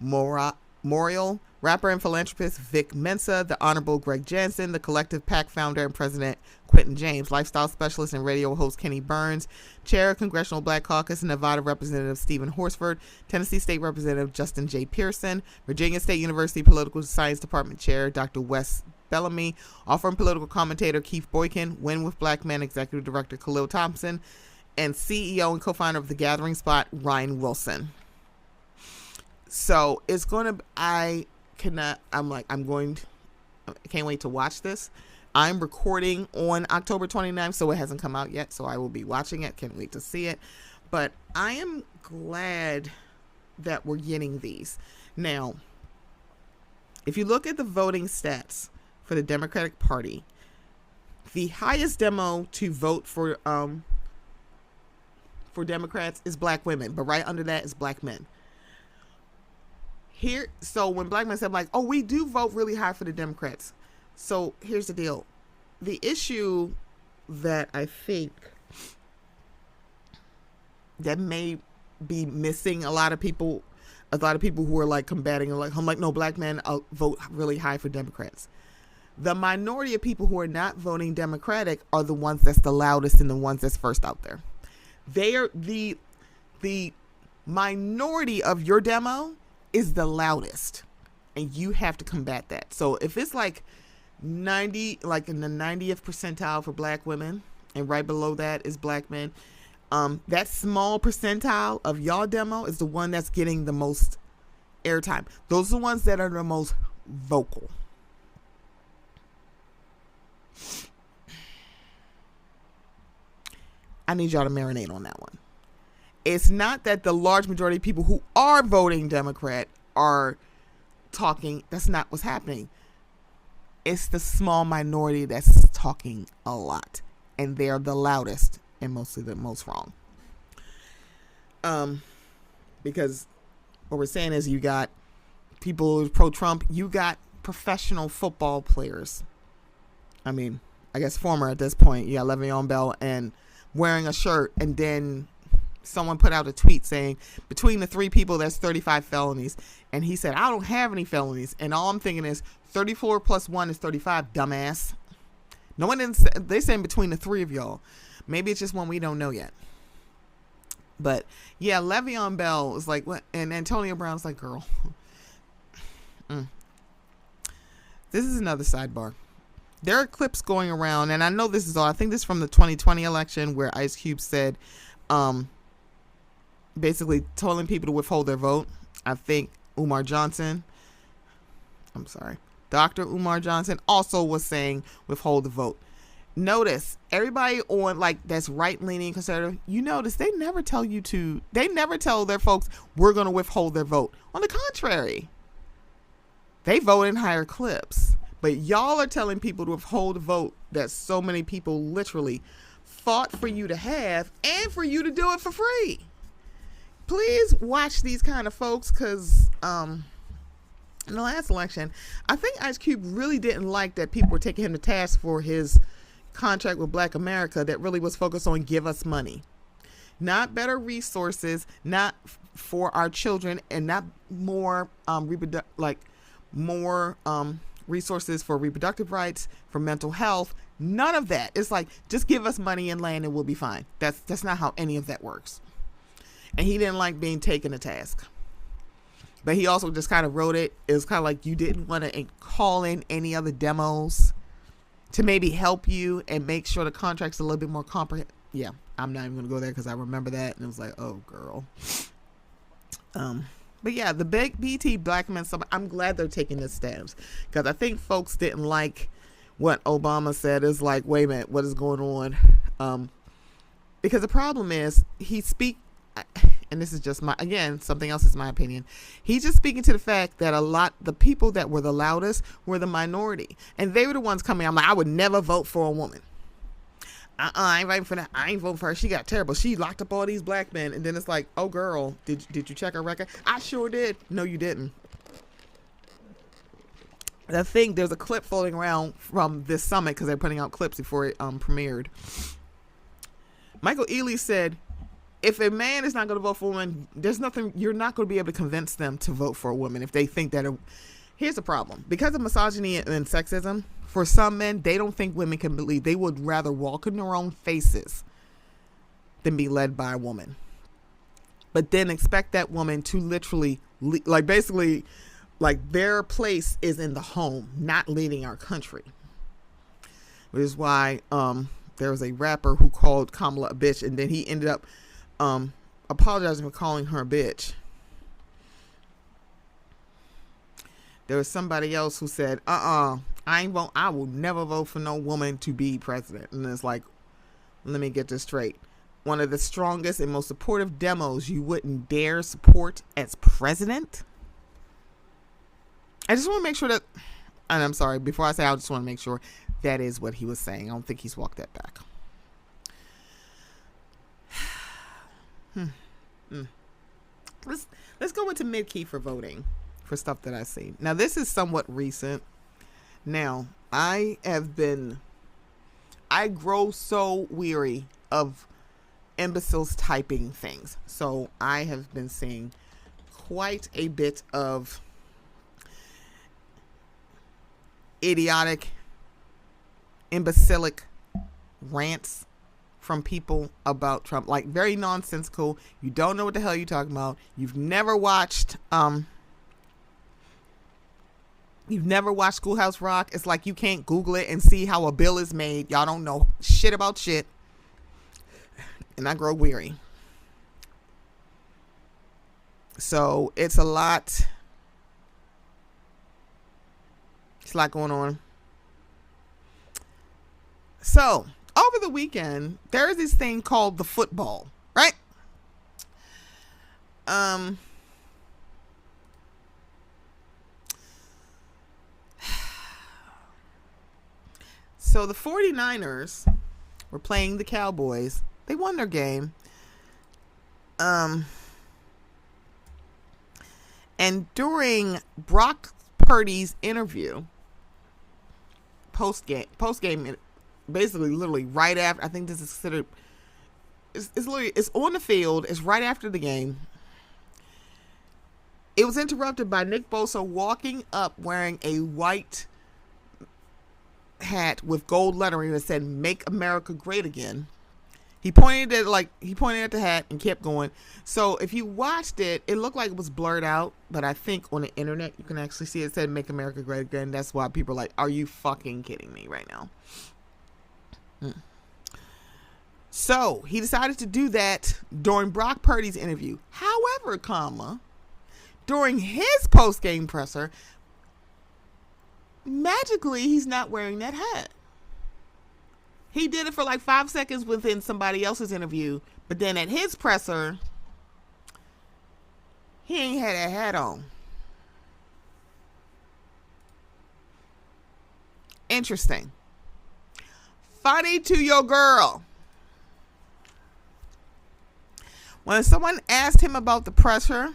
Morial, rapper and philanthropist Vic Mensa, the Honorable Greg Jansen, the Collective PAC founder and president Quentin James, lifestyle specialist and radio host Kenny Burns, chair of Congressional Black Caucus and Nevada Representative Stephen Horsford, Tennessee State Representative Justin J. Pearson, Virginia State University Political Science Department chair Dr. Wes Bellamy, author and political commentator Keith Boykin, Win with Black Men executive director Khalil Thompson, and CEO and co-founder of The Gathering Spot Ryan Wilson. So it's going to, I can't wait to watch this. I'm recording on October 29th, so it hasn't come out yet, so I will be watching it. Can't wait to see it. But I am glad that we're getting these. Now, if you look at the voting stats for the Democratic Party, the highest demo to vote for Democrats is black women, but right under that is black men. So when black men said like, oh, we do vote really high for the Democrats. So here's the deal. The issue that I think that may be missing a lot of people who are like combating, like, I'm like, no, black men vote really high for Democrats. The minority of people who are not voting Democratic are the ones that's the loudest and the ones that's first out there. They are the minority of your demo is the loudest, and you have to combat that. So if it's like 90, like in the 90th percentile for black women, and right below that is black men, That small percentile of y'all demo is the one that's getting the most airtime. Those are the ones that are the most vocal. I need y'all to marinate on that one. It's not that the large majority of people who are voting Democrat are talking. That's not what's happening. It's the small minority that's talking a lot, and they're the loudest and mostly the most wrong. Because what we're saying is you got people pro-Trump, you got professional football players. I mean, I guess former at this point. You got Le'Veon Bell and wearing a shirt, and then someone put out a tweet saying between the three people there's 35 felonies, and he said I don't have any felonies, and all I'm thinking is 34 plus 1 is 35, dumbass. No one didn't say, they saying between the three of y'all. Maybe it's just one we don't know yet. But yeah, Le'Veon Bell is like what, and Antonio Brown's like, girl. This is another sidebar. There are clips going around, and I know this is all, I think this is from the 2020 election where Ice Cube said, basically telling people to withhold their vote. I think Dr. Umar Johnson also was saying withhold the vote. Notice everybody on like that's right-leaning conservative, you notice they never tell their folks we're going to withhold their vote. On the contrary, they vote in higher clips. But y'all are telling people to withhold a vote that so many people literally fought for you to have and for you to do it for free. Please watch these kind of folks, because in the last election, I think Ice Cube really didn't like that people were taking him to task for his contract with Black America that really was focused on give us money. Not better resources, not for our children, and not more resources for reproductive rights, for mental health. None of that. It's like, just give us money and land and we'll be fine. That's not how any of that works. And he didn't like being taken to task. But he also just kind of wrote it. It was kind of like you didn't want to call in any other demos to maybe help you and make sure the contract's a little bit more comprehensive. Yeah, I'm not even going to go there because I remember that. And it was like, oh, girl. But yeah, the big BT Black Men Summit, I'm glad they're taking this steps, because I think folks didn't like what Obama said. Is like, wait a minute, what is going on? Because the problem is and this is just something else is my opinion. He's just speaking to the fact that the people that were the loudest were the minority, and they were the ones coming. I'm like, I would never vote for a woman. I ain't voting for that. I ain't voting for her. She got terrible. She locked up all these black men. And then it's like, oh, girl, did you check her record? I sure did. No, you didn't. I think there's a clip floating around from this summit, because they're putting out clips before it premiered. Michael Ealy said, if a man is not going to vote for a woman, there's nothing, you're not going to be able to convince them to vote for a woman if they think that. Here's the problem. Because of misogyny and sexism, for some men, they don't think women can believe. They would rather walk in their own faces than be led by a woman. But then expect that woman to literally, basically, their place is in the home, not leading our country. Which is why there was a rapper who called Kamala a bitch, and then he ended up apologizing for calling her a bitch. There was somebody else who said, I will never vote for no woman to be president. And it's like, let me get this straight. One of the strongest and most supportive demos you wouldn't dare support as president? I just want to make sure that, and I'm sorry, before I say, I just want to make sure that is what he was saying. I don't think he's walked that back. Let's go into mid-key for voting for stuff that I see. Now, this is somewhat recent. Now, I grow so weary of imbeciles typing things. So I have been seeing quite a bit of idiotic, imbecilic rants from people about Trump, like very nonsensical. You don't know what the hell you're talking about. You've never watched Schoolhouse Rock. It's like you can't Google it and see how a bill is made. Y'all don't know shit about shit. and I grow weary. So it's a lot. It's a lot going on. So over the weekend, there is this thing called the football, right? So the 49ers were playing the Cowboys. They won their game. And during Brock Purdy's interview, post game, basically, literally right after, I think this is considered, it's literally, it's on the field, it's right after the game. It was interrupted by Nick Bosa walking up wearing a white hat with gold lettering that said "Make America Great Again." He pointed at the hat and kept going. So if you watched it, it looked like it was blurred out, but I think on the internet you can actually see it said "Make America Great Again." That's why people are like, "Are you fucking kidding me right now?" So he decided to do that during Brock Purdy's interview. However, during his post-game presser, magically he's not wearing that hat. He did it for like 5 seconds within somebody else's interview, but then at his presser, he ain't had that hat on. Interesting. Funny to your girl. When someone asked him about the presser,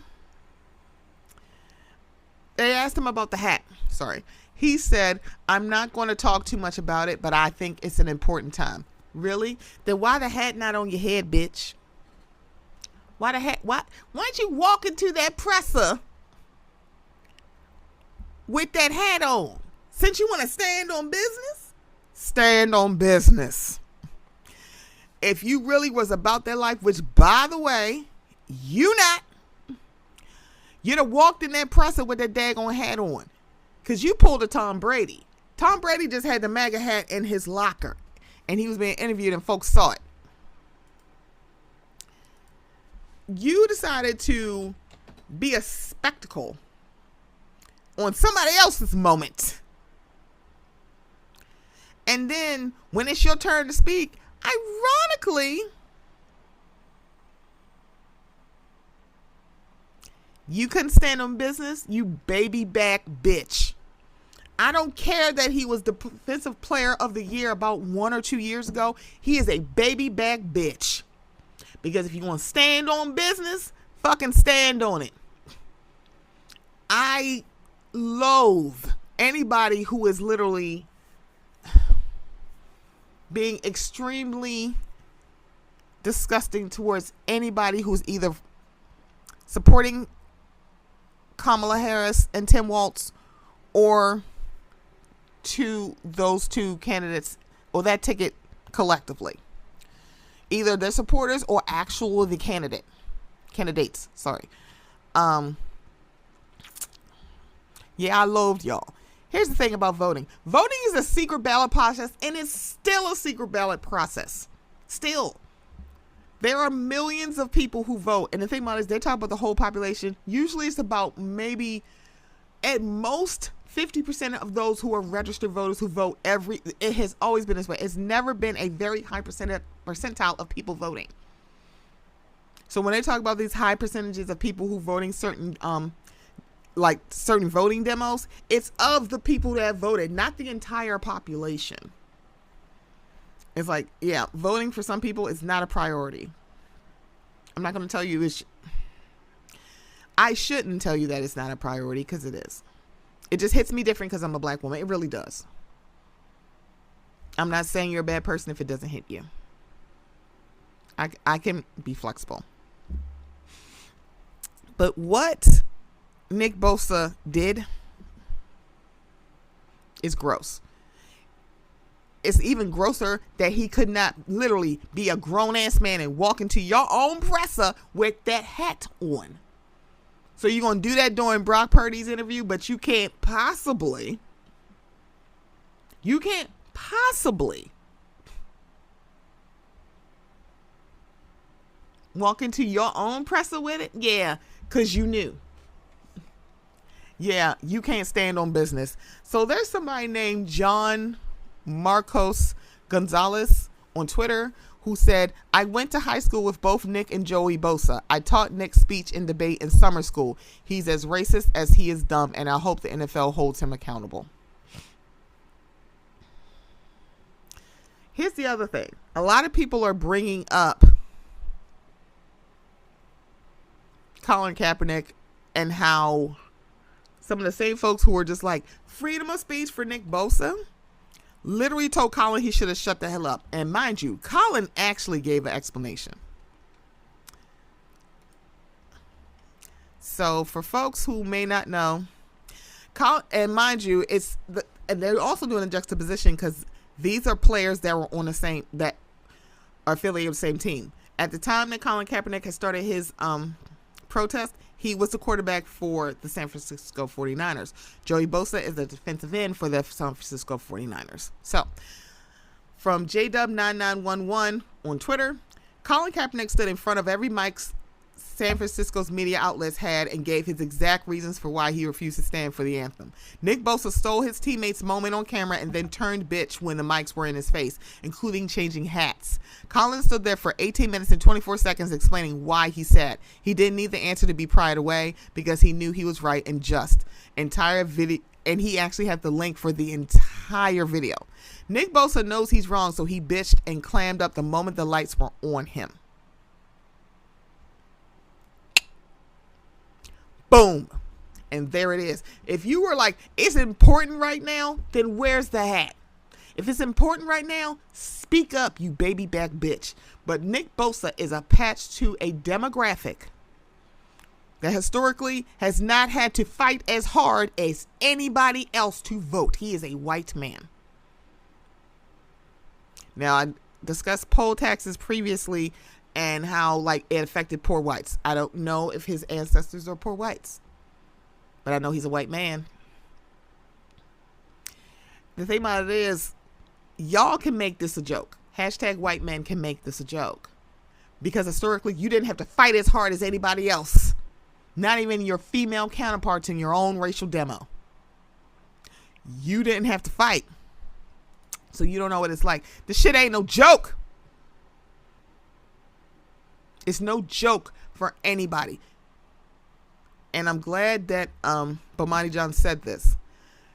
they asked him about the hat. Sorry. He said, "I'm not going to talk too much about it, but I think it's an important time." Really? Then why the hat not on your head, bitch? Why the hat? Why don't you walk into that presser with that hat on? Since you want to stand on business, stand on business. If you really was about that life, which, by the way, you'd have walked in that presser with that daggone hat on. Because you pulled a Tom Brady. Tom Brady just had the MAGA hat in his locker. And he was being interviewed and folks saw it. You decided to be a spectacle on somebody else's moment. And then when it's your turn to speak, ironically, you couldn't stand on business, you baby back bitch. I don't care that he was the defensive player of the year about 1 or 2 years ago. He is a baby back bitch. Because if you want to stand on business, fucking stand on it. I loathe anybody who is literally being extremely disgusting towards anybody who's either supporting Kamala Harris and Tim Walz or to those two candidates or that ticket collectively. Either their supporters or actual the candidates. Sorry. Yeah, I loathed y'all. Here's the thing about voting. Voting is a secret ballot process, and it's still a secret ballot process. Still. There are millions of people who vote, and the thing about it is they talk about the whole population. Usually it's about maybe at most 50% of those who are registered voters who vote it has always been this way. It's never been a very high percentile of people voting. So when they talk about these high percentages of people who voting certain voting demos, it's of the people that voted, not the entire population. It's like, yeah, voting for some people is not a priority. I'm not going to tell you I shouldn't tell you that it's not a priority, because it is. It just hits me different because I'm a black woman. It really does. I'm not saying you're a bad person if it doesn't hit you. I can be flexible. But what Nick Bosa did is gross. It's even grosser that he could not literally be a grown-ass man and walk into your own presser with that hat on. So you're going to do that during Brock Purdy's interview, but you can't possibly walk into your own presser with it? Yeah, because you knew. Yeah, you can't stand on business. So there's somebody named John Marcos Gonzalez on Twitter who said, I went to high school with both Nick and Joey Bosa. I taught Nick speech and debate in summer school. He's as racist as he is dumb, and I hope the NFL holds him accountable. Here's the other thing. A lot of people are bringing up Colin Kaepernick and how some of the same folks who were just like, freedom of speech for Nick Bosa, literally told Colin he should have shut the hell up. And mind you, Colin actually gave an explanation. So for folks who may not know, Colin, and mind you, and they're also doing a juxtaposition because these are players that were on the same, that are affiliated with the same team. At the time that Colin Kaepernick had started his protest, he was the quarterback for the San Francisco 49ers. Joey Bosa is the defensive end for the San Francisco 49ers. So, from JW9911 on Twitter, Colin Kaepernick stood in front of every mic San Francisco's media outlets had and gave his exact reasons for why he refused to stand for the anthem. Nick Bosa stole his teammates' moment on camera and then turned bitch when the mics were in his face, including changing hats. Colin stood there for 18 minutes and 24 seconds explaining why he sat. He didn't need the answer to be pried away because he knew he was right and just. Entire video, and he actually had the link for the entire video. Nick Bosa knows he's wrong, so he bitched and clammed up the moment the lights were on him. Boom. And there it is. If you were like, it's important right now, then where's the hat? If it's important right now, speak up, you baby back bitch. But Nick Bosa is a patch to a demographic that historically has not had to fight as hard as anybody else to vote. He is a white man. Now, I discussed poll taxes previously and how like it affected poor whites. I don't know if his ancestors are poor whites, but I know he's a white man. The thing about it is, y'all can make this a joke. Hashtag white men can make this a joke. Because historically, you didn't have to fight as hard as anybody else. Not even your female counterparts in your own racial demo. You didn't have to fight. So you don't know what it's like. This shit ain't no joke. It's no joke for anybody. And I'm glad that Bomani John said this.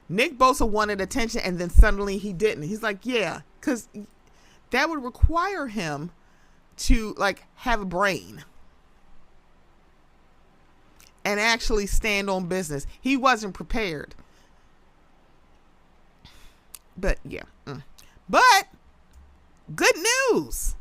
Nick Bosa wanted attention and then suddenly he didn't. He's like, yeah, because that would require him to like have a brain and actually stand on business. He wasn't prepared. But yeah. But good news.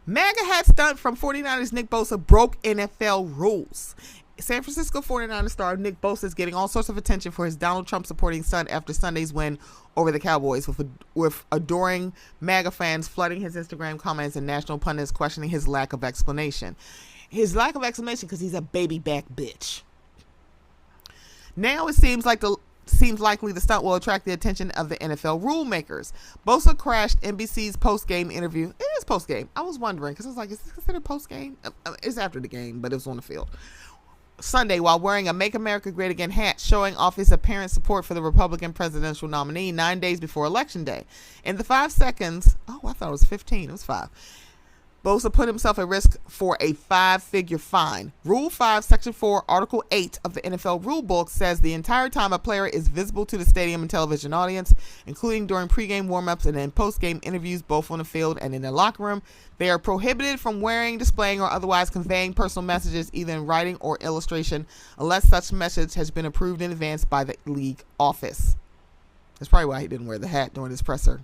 MAGA hat stunt from 49ers Nick Bosa broke NFL rules. San Francisco 49ers star Nick Bosa is getting all sorts of attention for his Donald Trump supporting stunt after Sunday's win over the Cowboys, with adoring MAGA fans flooding his Instagram comments and national pundits questioning his lack of explanation. His lack of explanation because he's a baby back bitch. Now it seems likely the stunt will attract the attention of the NFL rule makers. Bosa crashed NBC's post-game interview. It is post-game. I was wondering because I was like, is this considered post-game? It's after the game, but it was on the field. Sunday while wearing a Make America Great Again hat, showing off his apparent support for the Republican presidential nominee 9 days before Election Day. In the 5 seconds, I thought it was 15. It was 5. Bosa put himself at risk for a 5-figure fine. Rule 5, Section 4, Article 8 of the NFL Rulebook says the entire time a player is visible to the stadium and television audience, including during pregame warmups and in postgame interviews, both on the field and in the locker room, they are prohibited from wearing, displaying, or otherwise conveying personal messages, either in writing or illustration, unless such message has been approved in advance by the league office. That's probably why he didn't wear the hat during his presser.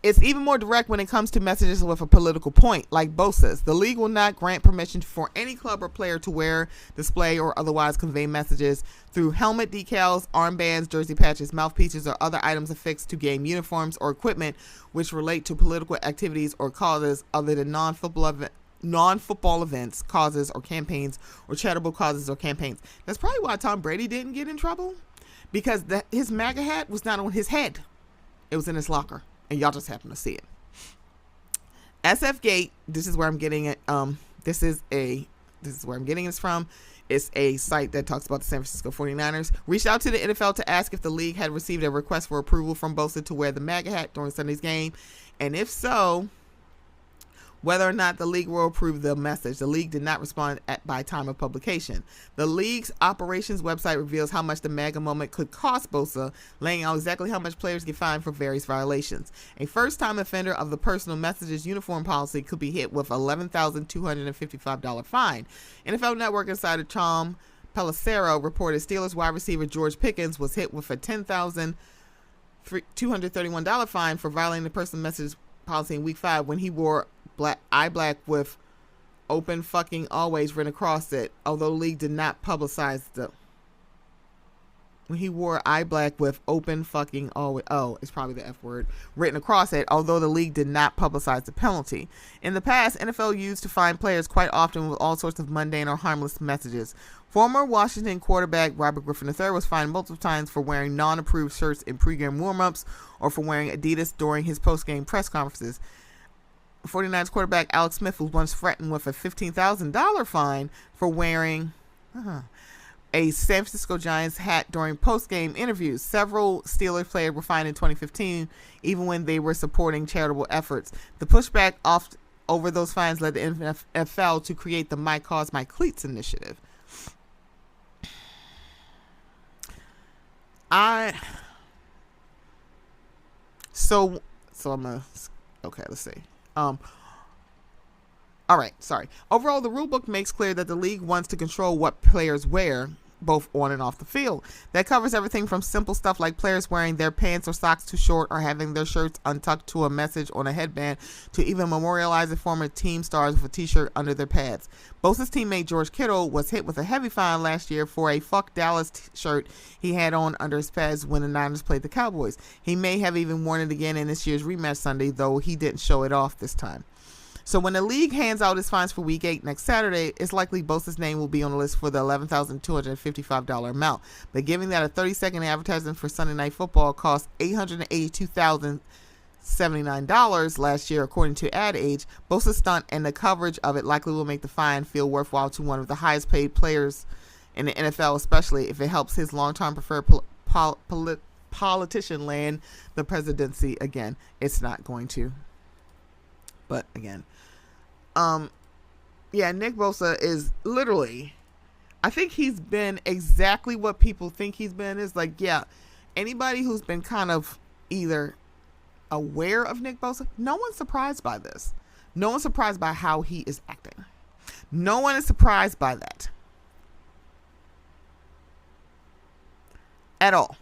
It's even more direct when it comes to messages with a political point, like Bosa's. The league will not grant permission for any club or player to wear, display, or otherwise convey messages through helmet decals, armbands, jersey patches, mouthpieces, or other items affixed to game uniforms or equipment which relate to political activities or causes other than non-football events, causes, or campaigns, or charitable causes or campaigns. That's probably why Tom Brady didn't get in trouble, because his MAGA hat was not on his head. It was in his locker. And y'all just happen to see it. SF Gate, this is where I'm getting it. This is where I'm getting this from. It's a site that talks about the San Francisco 49ers. Reached out to the NFL to ask if the league had received a request for approval from Bosa to wear the MAGA hat during Sunday's game, and if so, whether or not the league will approve the message. The league did not respond by time of publication. The league's operations website reveals how much the MAGA moment could cost Bosa, laying out exactly how much players get fined for various violations. A first-time offender of the personal messages uniform policy could be hit with $11,255 fine. NFL Network insider Tom Pelissero reported Steelers wide receiver George Pickens was hit with a $10,231 fine for violating the personal messages policy in Week 5 when he wore black with open fucking always written across it, although the league did not publicize the when he wore black with open fucking always, it's probably the F word, written across it, although the league did not publicize the penalty. In the past, NFL used to fine players quite often with all sorts of mundane or harmless messages. Former Washington quarterback Robert Griffin III was fined multiple times for wearing non-approved shirts in pregame warm-ups or for wearing Adidas during his post-game press conferences. 49ers quarterback Alex Smith was once threatened with a $15,000 fine for wearing a San Francisco Giants hat during post-game interviews. Several Steelers players were fined in 2015, even when they were supporting charitable efforts. The pushback over those fines led the NFL to create the My Cause, My Cleats initiative. So I'm gonna, okay, let's see. All right, sorry. Overall, the rulebook makes clear that the league wants to control what players wear, both on and off the field. That covers everything from simple stuff like players wearing their pants or socks too short or having their shirts untucked to a message on a headband, to even memorializing former team stars with a t-shirt under their pads. Bosa's teammate George Kittle was hit with a heavy fine last year for a Fuck Dallas shirt he had on under his pads when the Niners played the Cowboys. He may have even worn it again in this year's rematch Sunday, though he didn't show it off this time. So when the league hands out its fines for Week 8 next Saturday, it's likely Bosa's name will be on the list for the $11,255 amount. But given that a 30-second advertisement for Sunday Night Football cost $882,079 last year, according to Ad Age, Bosa's stunt and the coverage of it likely will make the fine feel worthwhile to one of the highest paid players in the NFL, especially if it helps his longtime preferred politician land the presidency again. It's not going to. But again, Nick Bosa is literally, I think he's been exactly what people think he's been. Is like, anybody who's been kind of either aware of Nick Bosa, no one's surprised by this. No one's surprised by how he is acting. No one is surprised by that at all.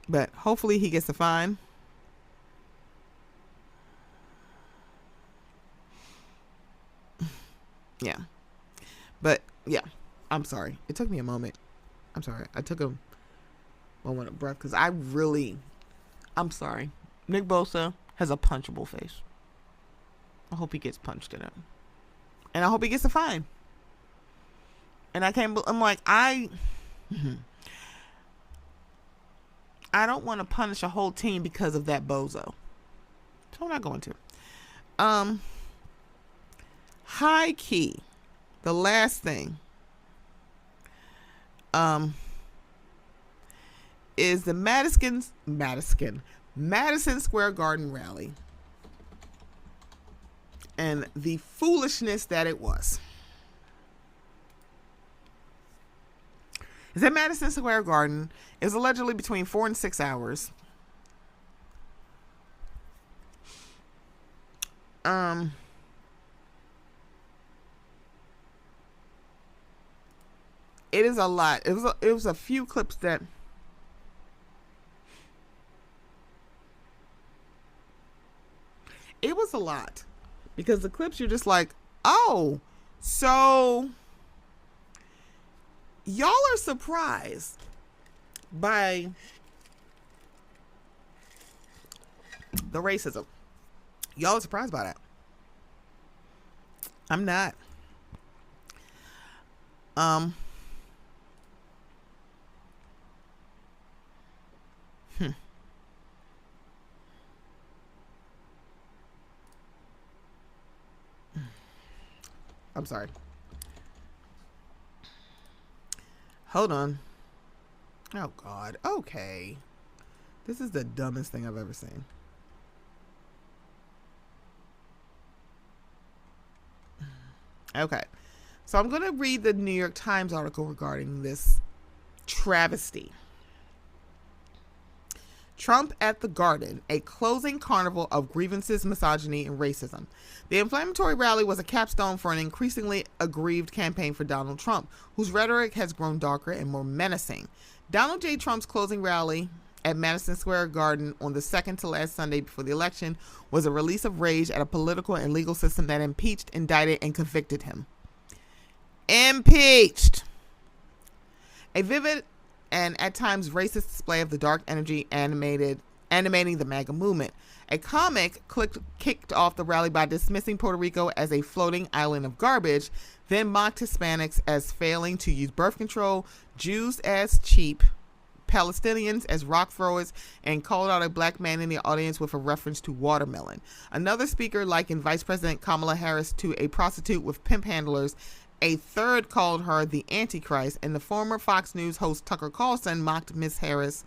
But hopefully he gets a fine. Yeah. But yeah, I'm sorry. It took me a moment. I'm sorry. I took a moment of breath because I'm sorry. Nick Bosa has a punchable face. I hope he gets punched in it. And I hope he gets a fine. And I don't want to punish a whole team because of that bozo. So I'm not going to. High key. The last thing. Is the Madison Square Garden rally. And the foolishness that it was. Is at Madison Square Garden. It was allegedly between 4 and 6 hours. It is a lot. It was a few clips that it was a lot because the clips you're just like, oh, so y'all are surprised by the racism. Y'all are surprised by that. I'm not. I'm sorry. Hold on. Oh, God. Okay. This is the dumbest thing I've ever seen. Okay. So I'm going to read the New York Times article regarding this travesty. Trump at the Garden, a closing carnival of grievances, misogyny, and racism. The inflammatory rally was a capstone for an increasingly aggrieved campaign for Donald Trump, whose rhetoric has grown darker and more menacing. Donald J. Trump's closing rally at Madison Square Garden on the second to last Sunday before the election was a release of rage at a political and legal system that impeached, indicted, and convicted him. Impeached! A vivid and at times racist display of the dark energy animating the MAGA movement. A comic kicked off the rally by dismissing Puerto Rico as a floating island of garbage, then mocked Hispanics as failing to use birth control, Jews as cheap, Palestinians as rock throwers, and called out a black man in the audience with a reference to watermelon. Another speaker likened Vice President Kamala Harris to a prostitute with pimp handlers. A third called her the Antichrist, and the former Fox News host Tucker Carlson mocked Vice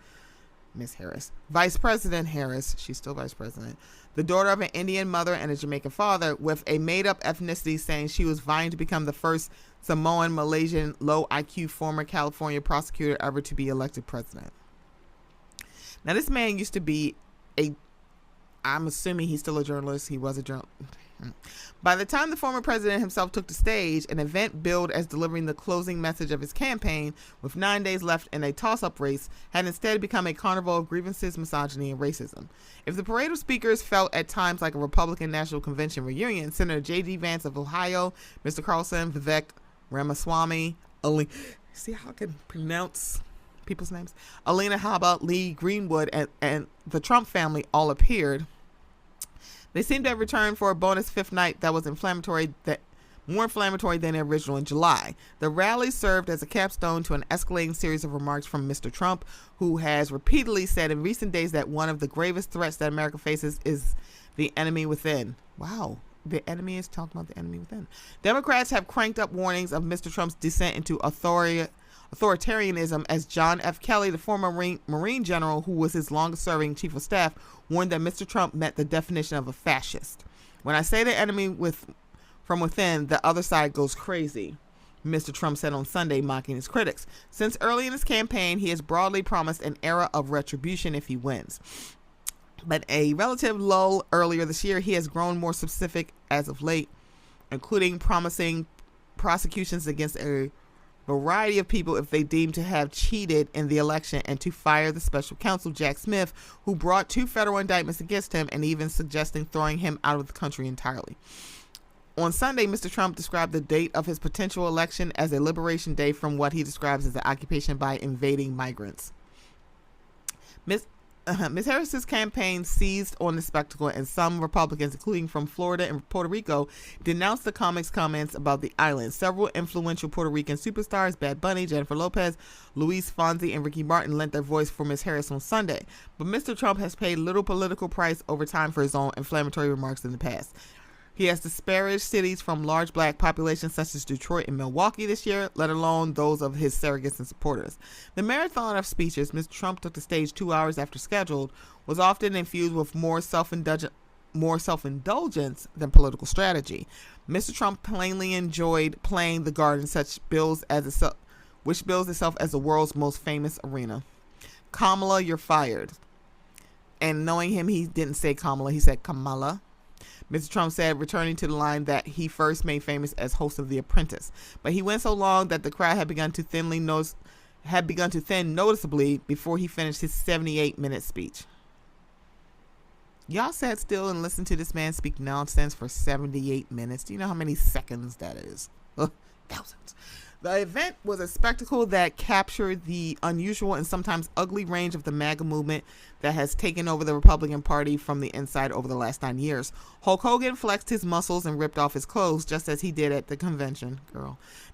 President Harris, she's still Vice President, the daughter of an Indian mother and a Jamaican father, with a made-up ethnicity, saying she was vying to become the first Samoan, Malaysian, low-IQ former California prosecutor ever to be elected president. Now, this man used to be I'm assuming he's still a journalist. He was a journalist. By the time the former president himself took the stage, an event billed as delivering the closing message of his campaign, with 9 days left in a toss-up race, had instead become a carnival of grievances, misogyny, and racism. If the parade of speakers felt at times like a Republican National Convention reunion, Senator J.D. Vance of Ohio, Mr. Carlson, Vivek Ramaswamy, see how I can pronounce people's names? Alina Habba, Lee Greenwood, and the Trump family all appeared. They seemed to have returned for a bonus fifth night that was more inflammatory than the original in July. The rally served as a capstone to an escalating series of remarks from Mr. Trump, who has repeatedly said in recent days that one of the gravest threats that America faces is the enemy within. Wow. The enemy is talking about the enemy within. Democrats have cranked up warnings of Mr. Trump's descent into authoritarianism, as John F. Kelly, the former Marine general who was his longest-serving chief of staff, warned that Mr. Trump met the definition of a fascist. When I say the enemy from within, the other side goes crazy, Mr. Trump said on Sunday, mocking his critics. Since early in his campaign, he has broadly promised an era of retribution if he wins. But a relative lull earlier this year, he has grown more specific as of late, including promising prosecutions against a variety of people if they deem to have cheated in the election, and to fire the special counsel Jack Smith, who brought 2 federal indictments against him, and even suggesting throwing him out of the country entirely. On Sunday, Mr. Trump described the date of his potential election as a liberation day from what he describes as an occupation by invading migrants. Ms. Harris's campaign seized on the spectacle, and some Republicans, including from Florida and Puerto Rico, denounced the comic's comments about the island. Several influential Puerto Rican superstars, Bad Bunny, Jennifer Lopez, Luis Fonsi, and Ricky Martin, lent their voice for Ms. Harris on Sunday. But Mr. Trump has paid little political price over time for his own inflammatory remarks in the past. He has disparaged cities from large black populations such as Detroit and Milwaukee this year, let alone those of his surrogates and supporters. The marathon of speeches Mr. Trump took the stage 2 hours after scheduled was often infused with more self-indulgence than political strategy. Mr. Trump plainly enjoyed playing the Garden, which bills itself as the world's most famous arena. Kamala, you're fired. And knowing him, he didn't say Kamala, he said Kamala. Mr. Trump said, returning to the line that he first made famous as host of The Apprentice. But he went so long that the crowd had begun to thin noticeably before he finished his 78-minute speech. Y'all sat still and listened to this man speak nonsense for 78 minutes. Do you know how many seconds that is? Thousands. The event was a spectacle that captured the unusual and sometimes ugly range of the MAGA movement that has taken over the Republican Party from the inside over the last 9 years. Hulk Hogan flexed his muscles and ripped off his clothes, just as he did at the convention.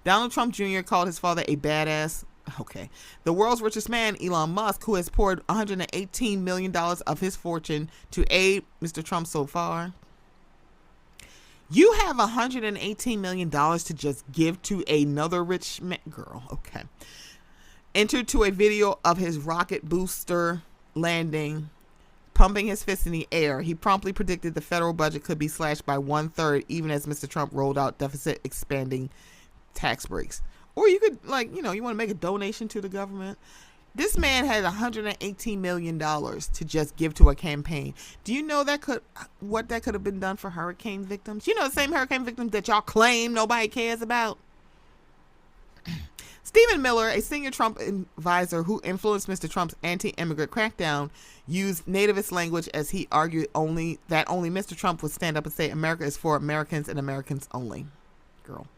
Donald Trump Jr. called his father a badass Okay. The world's richest man, Elon Musk, who has poured $118 million of his fortune to aid Mr. Trump so far. You have $118 million to just give to another rich man. Girl, okay. Entered to a video of his rocket booster landing, pumping his fist in the air. He promptly predicted the federal budget could be slashed by 1/3, even as Mr. Trump rolled out deficit expanding tax breaks. Or you could, you want to make a donation to the government. This man had $118 million to just give to a campaign. Do you know what that could have been done for hurricane victims? You know, the same hurricane victims that y'all claim nobody cares about. Stephen Miller, a senior Trump advisor who influenced Mr. Trump's anti-immigrant crackdown, used nativist language as he argued that only Mr. Trump would stand up and say America is for Americans and Americans only. Girl.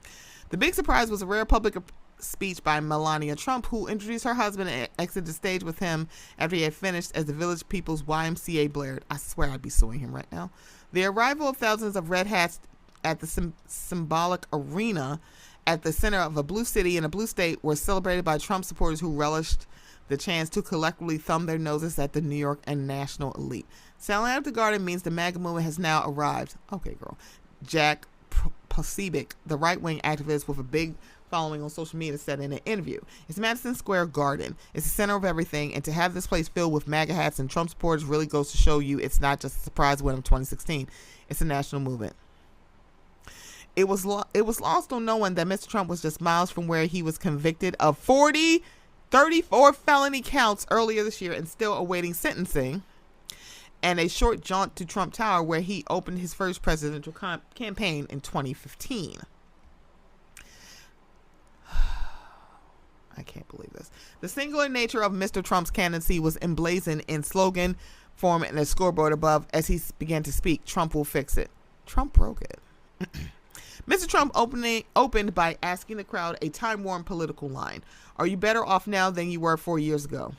The big surprise was a rare public speech by Melania Trump, who introduced her husband and exited the stage with him after he had finished as the Village People's YMCA blared. I swear I'd be suing him right now. The arrival of thousands of red hats at the symbolic arena at the center of a blue city in a blue state were celebrated by Trump supporters who relished the chance to collectively thumb their noses at the New York and national elite. Selling out the garden means the MAGA movement has now arrived. Okay, girl. Jack Posobiec, the right-wing activist with a big following on social media, said in an interview, "It's Madison Square Garden. It's the center of everything, and to have this place filled with MAGA hats and Trump supporters really goes to show you it's not just a surprise win of 2016. It's a national movement." It was lost on no one that Mr. Trump was just miles from where he was convicted of 34 felony counts earlier this year and still awaiting sentencing, and a short jaunt to Trump Tower where he opened his first presidential campaign in 2015. I can't believe this. The singular nature of Mr. Trump's candidacy was emblazoned in slogan form and a scoreboard above as he began to speak. Trump will fix it. Trump broke it. Mr. Trump opened by asking the crowd a time-worn political line. Are you better off now than you were 4 years ago?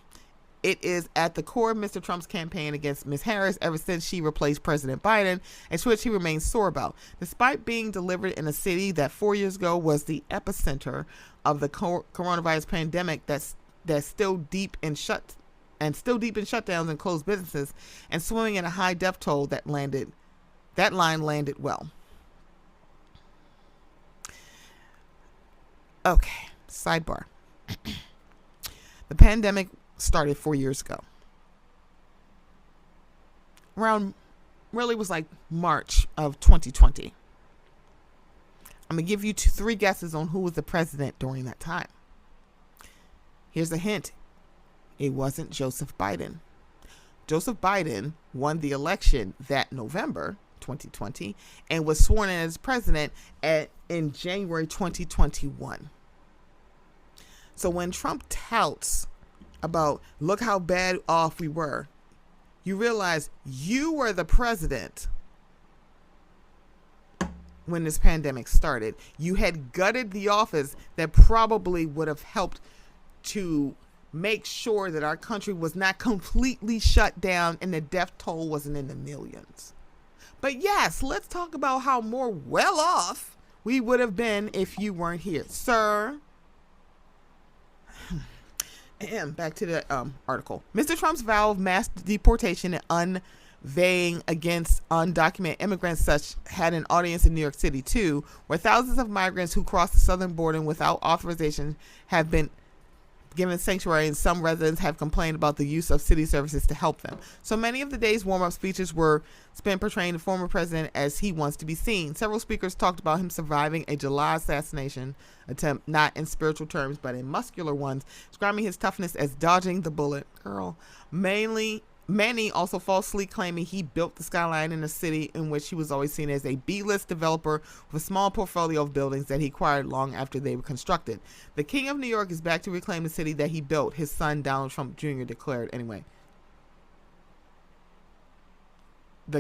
It is at the core of Mr. Trump's campaign against Ms. Harris ever since she replaced President Biden, and to which he remains sore about. Despite being delivered in a city that 4 years ago was the epicenter of the coronavirus pandemic that's still deep in shutdowns and closed businesses, and swimming in a high death toll that line landed well. Okay, sidebar. The pandemic started 4 years ago. Really was like March of 2020. I'm going to give you 3 guesses on who was the president during that time. Here's a hint. It wasn't Joseph Biden. Joseph Biden won the election that November 2020 and was sworn in as president in January 2021. So when Trump touts about look how bad off we were, you realize you were the president when this pandemic started. You had gutted the office that probably would have helped to make sure that our country was not completely shut down and the death toll wasn't in the millions. But yes, let's talk about how more well off we would have been if you weren't here, sir. Back to the article. Mr. Trump's vow of mass deportation and unveiling against undocumented immigrants had an audience in New York City too, where thousands of migrants who crossed the southern border without authorization have been given sanctuary, and some residents have complained about the use of city services to help them. So many of the day's warm-up speeches were spent portraying the former president as he wants to be seen. Several speakers talked about him surviving a July assassination attempt, not in spiritual terms, but in muscular ones, describing his toughness as dodging the bullet. Girl, many also falsely claiming he built the skyline in a city in which he was always seen as a B-list developer with a small portfolio of buildings that he acquired long after they were constructed. The King of New York is back to reclaim the city that he built, his son Donald Trump Jr. declared. Anyway. The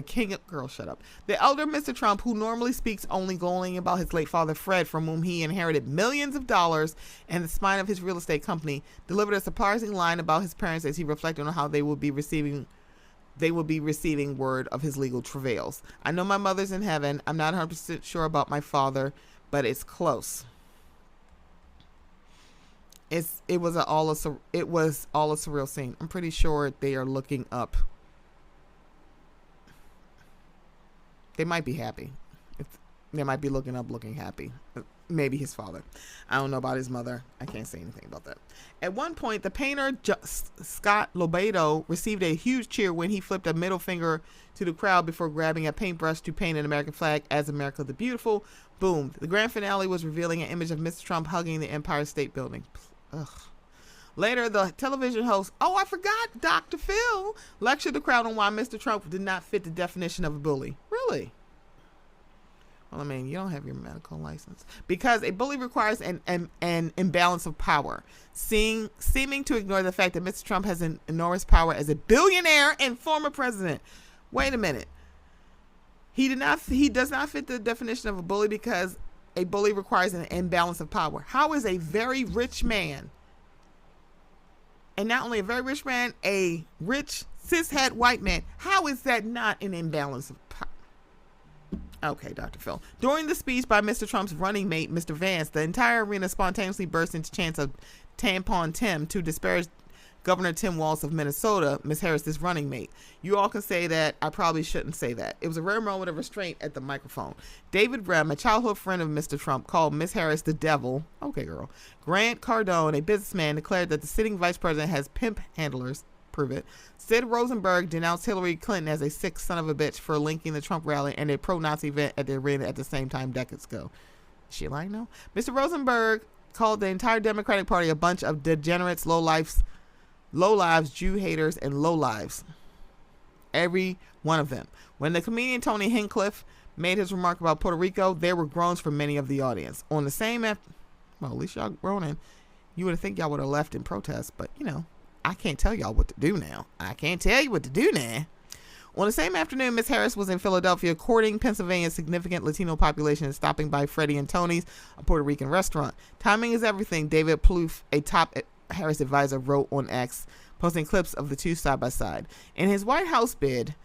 elder Mr. Trump, who normally speaks only glowing about his late father Fred, from whom he inherited millions of dollars and the spine of his real estate company, delivered a surprising line about his parents as he reflected on how they would be receiving word of his legal travails. I know my mother's in heaven. I'm not 100% sure about my father, but it's close. it was all a surreal scene. I'm pretty sure they are looking up. They might be happy. They might be looking up, looking happy. Maybe his father. I don't know about his mother. I can't say anything about that. At one point, the painter Scott Lobato received a huge cheer when he flipped a middle finger to the crowd before grabbing a paintbrush to paint an American flag as America the Beautiful. Boom. The grand finale was revealing an image of Mr. Trump hugging the Empire State Building. Ugh. Later, the television host, I forgot, Dr. Phil, lectured the crowd on why Mr. Trump did not fit the definition of a bully. Really? Well, I mean, you don't have your medical license. Because a bully requires an imbalance of power, seeming to ignore the fact that Mr. Trump has an enormous power as a billionaire and former president. Wait a minute. He does not fit the definition of a bully because a bully requires an imbalance of power. How is a very rich man, and not only a very rich man, a rich cishet white man, how is that not an imbalance of power? Okay, Dr. Phil. During the speech by Mr. Trump's running mate, Mr. Vance, the entire arena spontaneously burst into chants of Tampon Tim to disparage Governor Tim Walz of Minnesota, Ms. Harris's running mate. You all can say that. I probably shouldn't say that. It was a rare moment of restraint at the microphone. David Rem, a childhood friend of Mr. Trump, called Ms. Harris the devil. Okay, girl. Grant Cardone, a businessman, declared that the sitting vice president has pimp handlers. Prove it. Sid Rosenberg denounced Hillary Clinton as a sick son of a bitch for linking the Trump rally and a pro-Nazi event at the arena at the same time decades ago. Is she lying now? Mr. Rosenberg called the entire Democratic Party a bunch of degenerates, lowlives, Jew haters, and lowlives. Every one of them. When the comedian Tony Hinchcliffe made his remark about Puerto Rico, there were groans from many of the audience. On the same at least y'all groaning. You would think y'all would have left in protest, but I can't tell y'all what to do now. I can't tell you what to do now. On the same afternoon, Ms. Harris was in Philadelphia courting Pennsylvania's significant Latino population and stopping by Freddie and Tony's, a Puerto Rican restaurant. Timing is everything, David Plouffe, a top Harris advisor, wrote on X, posting clips of the two side by side. In his White House bid,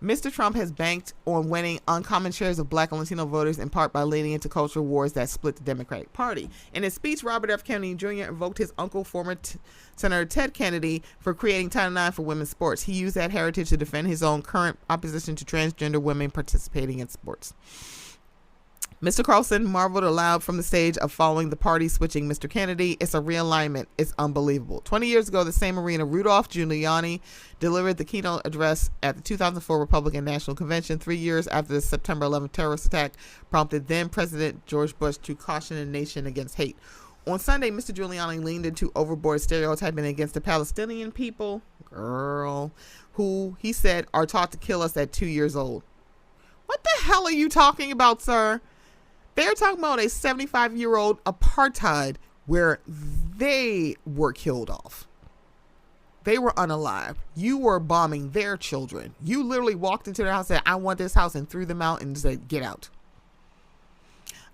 Mr. Trump has banked on winning uncommon shares of black and Latino voters in part by leading into cultural wars that split the Democratic Party. In his speech, Robert F. Kennedy Jr. invoked his uncle, former Senator Ted Kennedy, for creating Title IX for women's sports. He used that heritage to defend his own current opposition to transgender women participating in sports. Mr. Carlson marveled aloud from the stage of following the party switching Mr. Kennedy. It's a realignment. It's unbelievable. 20 years ago, the same arena, Rudolph Giuliani delivered the keynote address at the 2004 Republican National Convention. 3 years after the September 11th terrorist attack prompted then President George Bush to caution the nation against hate. On Sunday, Mr. Giuliani leaned into overboard stereotyping against the Palestinian people, who he said are taught to kill us at 2 years old. What the hell are you talking about, sir? They're talking about a 75-year-old apartheid where they were killed off. They were unalive. You were bombing their children. You literally walked into their house and said, I want this house, and threw them out and said, get out.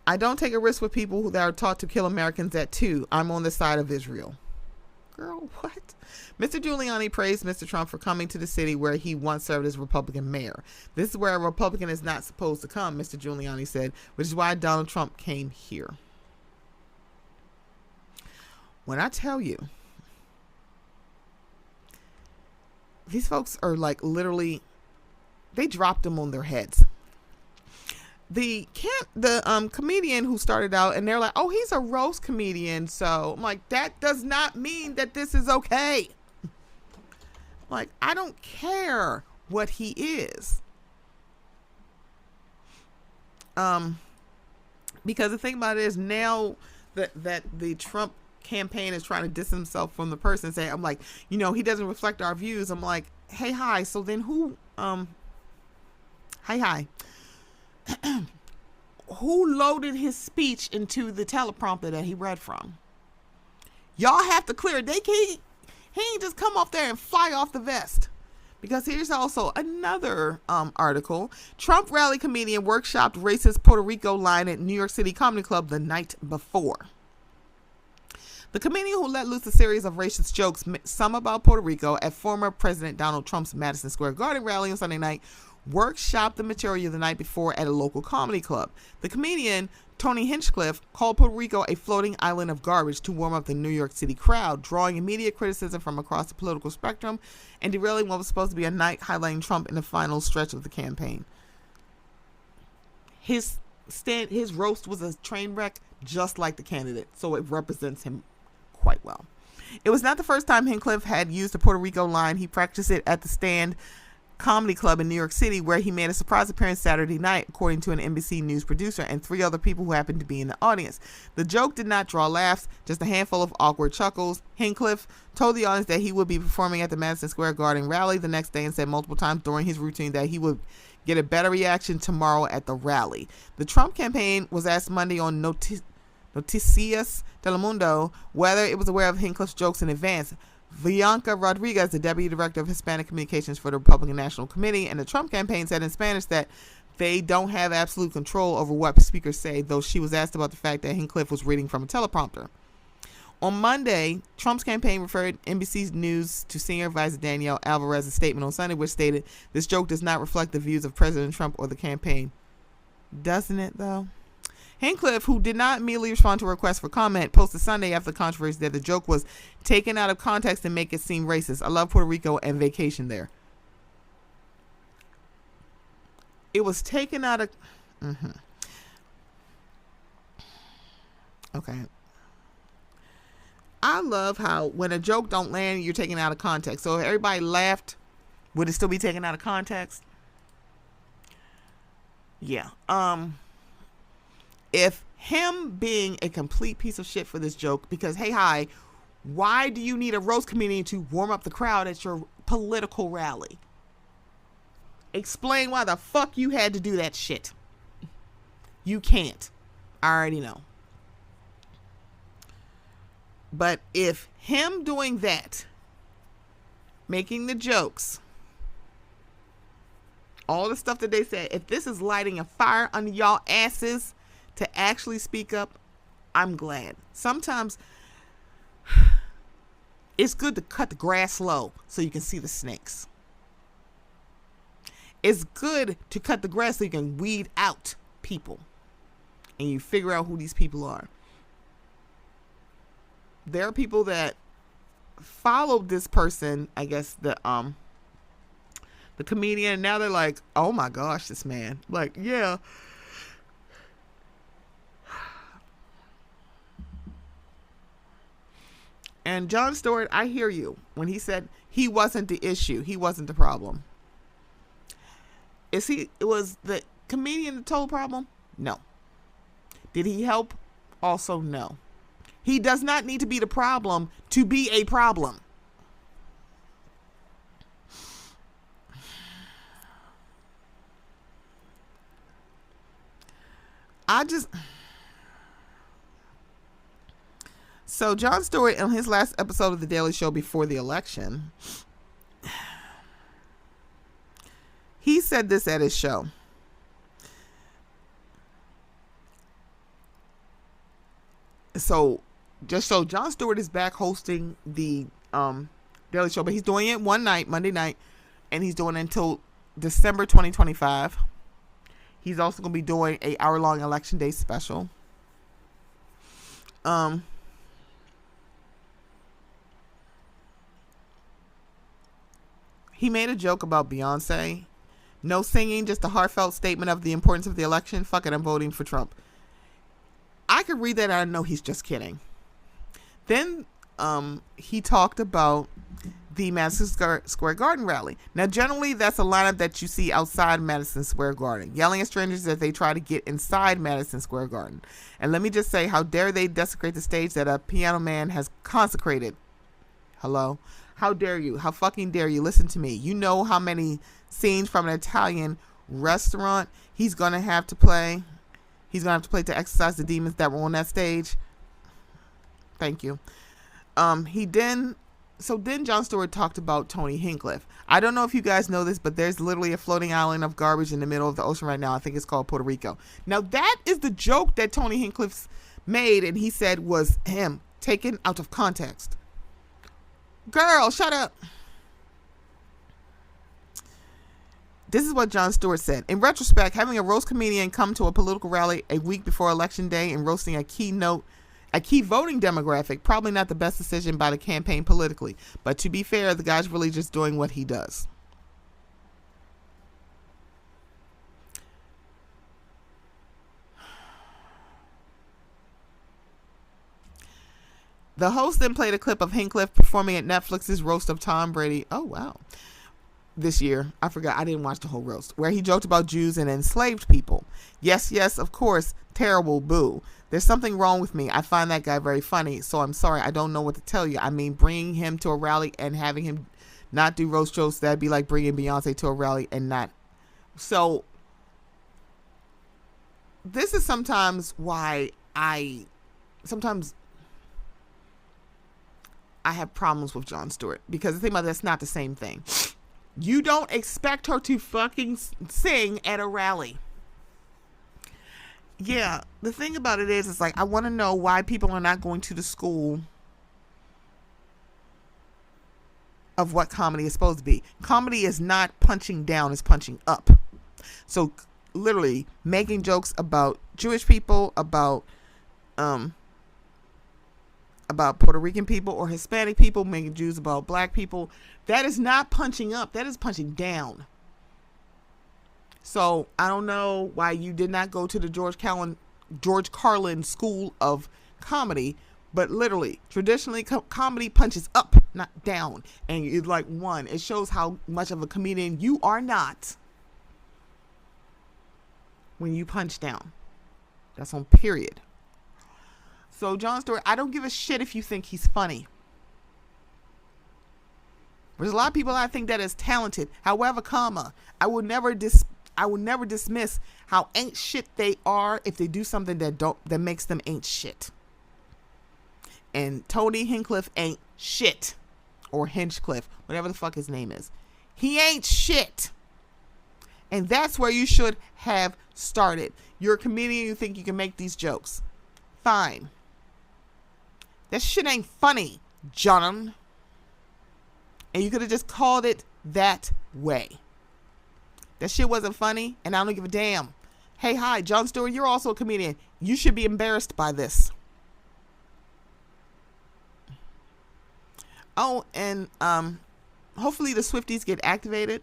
I don't take a risk with people that are taught to kill Americans at 2. I'm on the side of Israel. Girl, what? Mr. Giuliani praised Mr. Trump for coming to the city where he once served as Republican mayor. This is where a Republican is not supposed to come, Mr. Giuliani said, which is why Donald Trump came here. When I tell you, these folks are like literally, they dropped them on their heads. The comedian who started out, and they're like, oh, he's a roast comedian. So I'm like, that does not mean that this is okay. Like, I don't care what he is. Because the thing about it is now that the Trump campaign is trying to distance himself from the person, say, I'm like, he doesn't reflect our views. I'm like, hey, hi. So then who, hi. Who loaded his speech into the teleprompter that he read from? Y'all have to clear it. He ain't just come off there and fly off the vest. Because here's also another article. Trump rally comedian workshopped racist Puerto Rico line at New York City Comedy Club the night before. The comedian who let loose a series of racist jokes, some about Puerto Rico, at former President Donald Trump's Madison Square Garden rally on Sunday night, workshopped the material the night before at a local comedy club. The comedian Tony Hinchcliffe called Puerto Rico a floating island of garbage to warm up the New York City crowd, drawing immediate criticism from across the political spectrum and derailing what was supposed to be a night highlighting Trump in the final stretch of the campaign. His roast was a train wreck, just like the candidate, so it represents him quite well. It was not the first time Hinchcliffe had used the Puerto Rico line. He practiced it at the Stand Comedy Club in New York City, where he made a surprise appearance Saturday night, according to an NBC News producer and 3 other people who happened to be in the audience. The joke did not draw laughs, just a handful of awkward chuckles. Hinchcliffe told the audience that he would be performing at the Madison Square Garden rally the next day and said multiple times during his routine that he would get a better reaction tomorrow at the rally. The Trump campaign was asked Monday on Noticias Telemundo whether it was aware of Hinchcliffe's jokes in advance. Bianca Rodriguez, the deputy director of Hispanic communications for the Republican National Committee, and the Trump campaign said in Spanish that they don't have absolute control over what speakers say, though she was asked about the fact that Hinchcliffe was reading from a teleprompter. On Monday, Trump's campaign referred NBC News to senior advisor Danielle Alvarez's statement on Sunday, which stated, "This joke does not reflect the views of President Trump or the campaign." Doesn't it, though? Hinchcliffe, who did not immediately respond to a request for comment, posted Sunday after the controversy that the joke was taken out of context and make it seem racist. "I love Puerto Rico and vacation there." It was taken out of... Okay. I love how when a joke don't land, you're taken out of context. So if everybody laughed, would it still be taken out of context? Yeah. If him being a complete piece of shit for this joke, because, hey, hi, why do you need a roast comedian to warm up the crowd at your political rally? Explain why the fuck you had to do that shit. You can't. I already know. But if him doing that, making the jokes, all the stuff that they said, if this is lighting a fire under y'all asses to actually speak up, I'm glad. Sometimes it's good to cut the grass low so you can see the snakes. It's good to cut the grass so you can weed out people and you figure out who these people are. There are people that followed this person, I guess the comedian, and now they're like, oh my gosh, this man. Like, yeah. And Jon Stewart, I hear you when he said he wasn't the issue. He wasn't the problem. Was the comedian the total problem? No. Did he help? Also, no. He does not need to be the problem to be a problem. So Jon Stewart, on his last episode of The Daily Show before the election, he said this at his show. So Jon Stewart is back hosting the Daily Show, but he's doing it one night, Monday night, and he's doing it until December 2025. He's also going to be doing an hour-long Election Day special. He made a joke about Beyonce. No singing, just a heartfelt statement of the importance of the election. Fuck it, I'm voting for Trump. I could read that and I know he's just kidding. Then he talked about the Madison Square Garden rally. Now, generally, that's a lineup that you see outside Madison Square Garden, yelling at strangers as they try to get inside Madison Square Garden. And let me just say, how dare they desecrate the stage that a piano man has consecrated? Hello? How dare you? How fucking dare you? Listen to me. You know how many scenes from an Italian restaurant he's going to have to play? He's going to have to play to exorcise the demons that were on that stage. Thank you. Then Jon Stewart talked about Tony Hinchcliffe. I don't know if you guys know this, but there's literally a floating island of garbage in the middle of the ocean right now. I think it's called Puerto Rico. Now, that is the joke that Tony Hinchcliffe made, and he said was him taken out of context. Girl, shut up. This is what Jon Stewart said. In retrospect, having a roast comedian come to a political rally a week before election day and roasting a key voting demographic, probably not the best decision by the campaign politically. But to be fair, the guy's really just doing what he does. The host then played a clip of Hinchcliffe performing at Netflix's roast of Tom Brady. Oh, wow. This year. I forgot. I didn't watch the whole roast. Where he joked about Jews and enslaved people. Yes, yes, of course. Terrible. Boo. There's something wrong with me. I find that guy very funny. So I'm sorry. I don't know what to tell you. I mean, bringing him to a rally and having him not do roast jokes, that'd be like bringing Beyonce to a rally and not. So this is sometimes why I have problems with Jon Stewart, because the thing about that's not the same thing. You don't expect her to fucking sing at a rally. Yeah, the thing about it is, it's like, I want to know why people are not going to the school of what comedy is supposed to be. Comedy is not punching down, it's punching up. So literally making jokes about Jewish people, about Puerto Rican people or Hispanic people, making Jews about black people, that is not punching up. That is punching down. So I don't know why you did not go to the George Carlin School of Comedy, but literally, traditionally, comedy punches up, not down. And it's like, one, it shows how much of a comedian you are not when you punch down. That's on period. So Jon Stewart, I don't give a shit if you think he's funny. There's a lot of people I think that is talented. However, I will never dismiss how ain't shit they are if they do something that makes them ain't shit. And Tony Hinchcliffe ain't shit, or Hinchcliffe, whatever the fuck his name is. He ain't shit. And that's where you should have started. You're a comedian, you think you can make these jokes. Fine. That shit ain't funny, John. And you could have just called it that way. That shit wasn't funny, and I don't give a damn. Hey, hi, Jon Stewart, you're also a comedian. You should be embarrassed by this. Oh, and hopefully the Swifties get activated,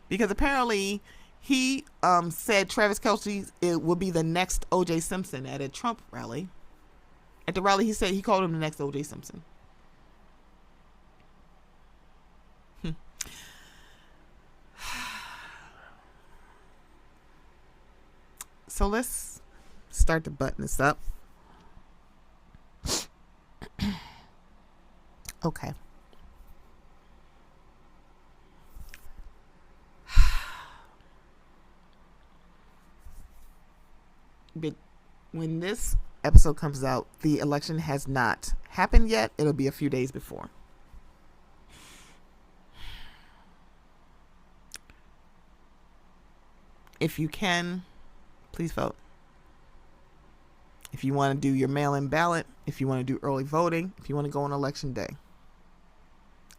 because apparently he said Travis Kelce will be the next O.J. Simpson at a Trump rally. At the rally, he said he called him the next O.J. Simpson. So let's start to button this up. Okay. But when this episode comes out, the election has not happened yet. It'll be a few days before. If you can, please vote. If you want to do your mail-in ballot, if you want to do early voting, if you want to go on election day,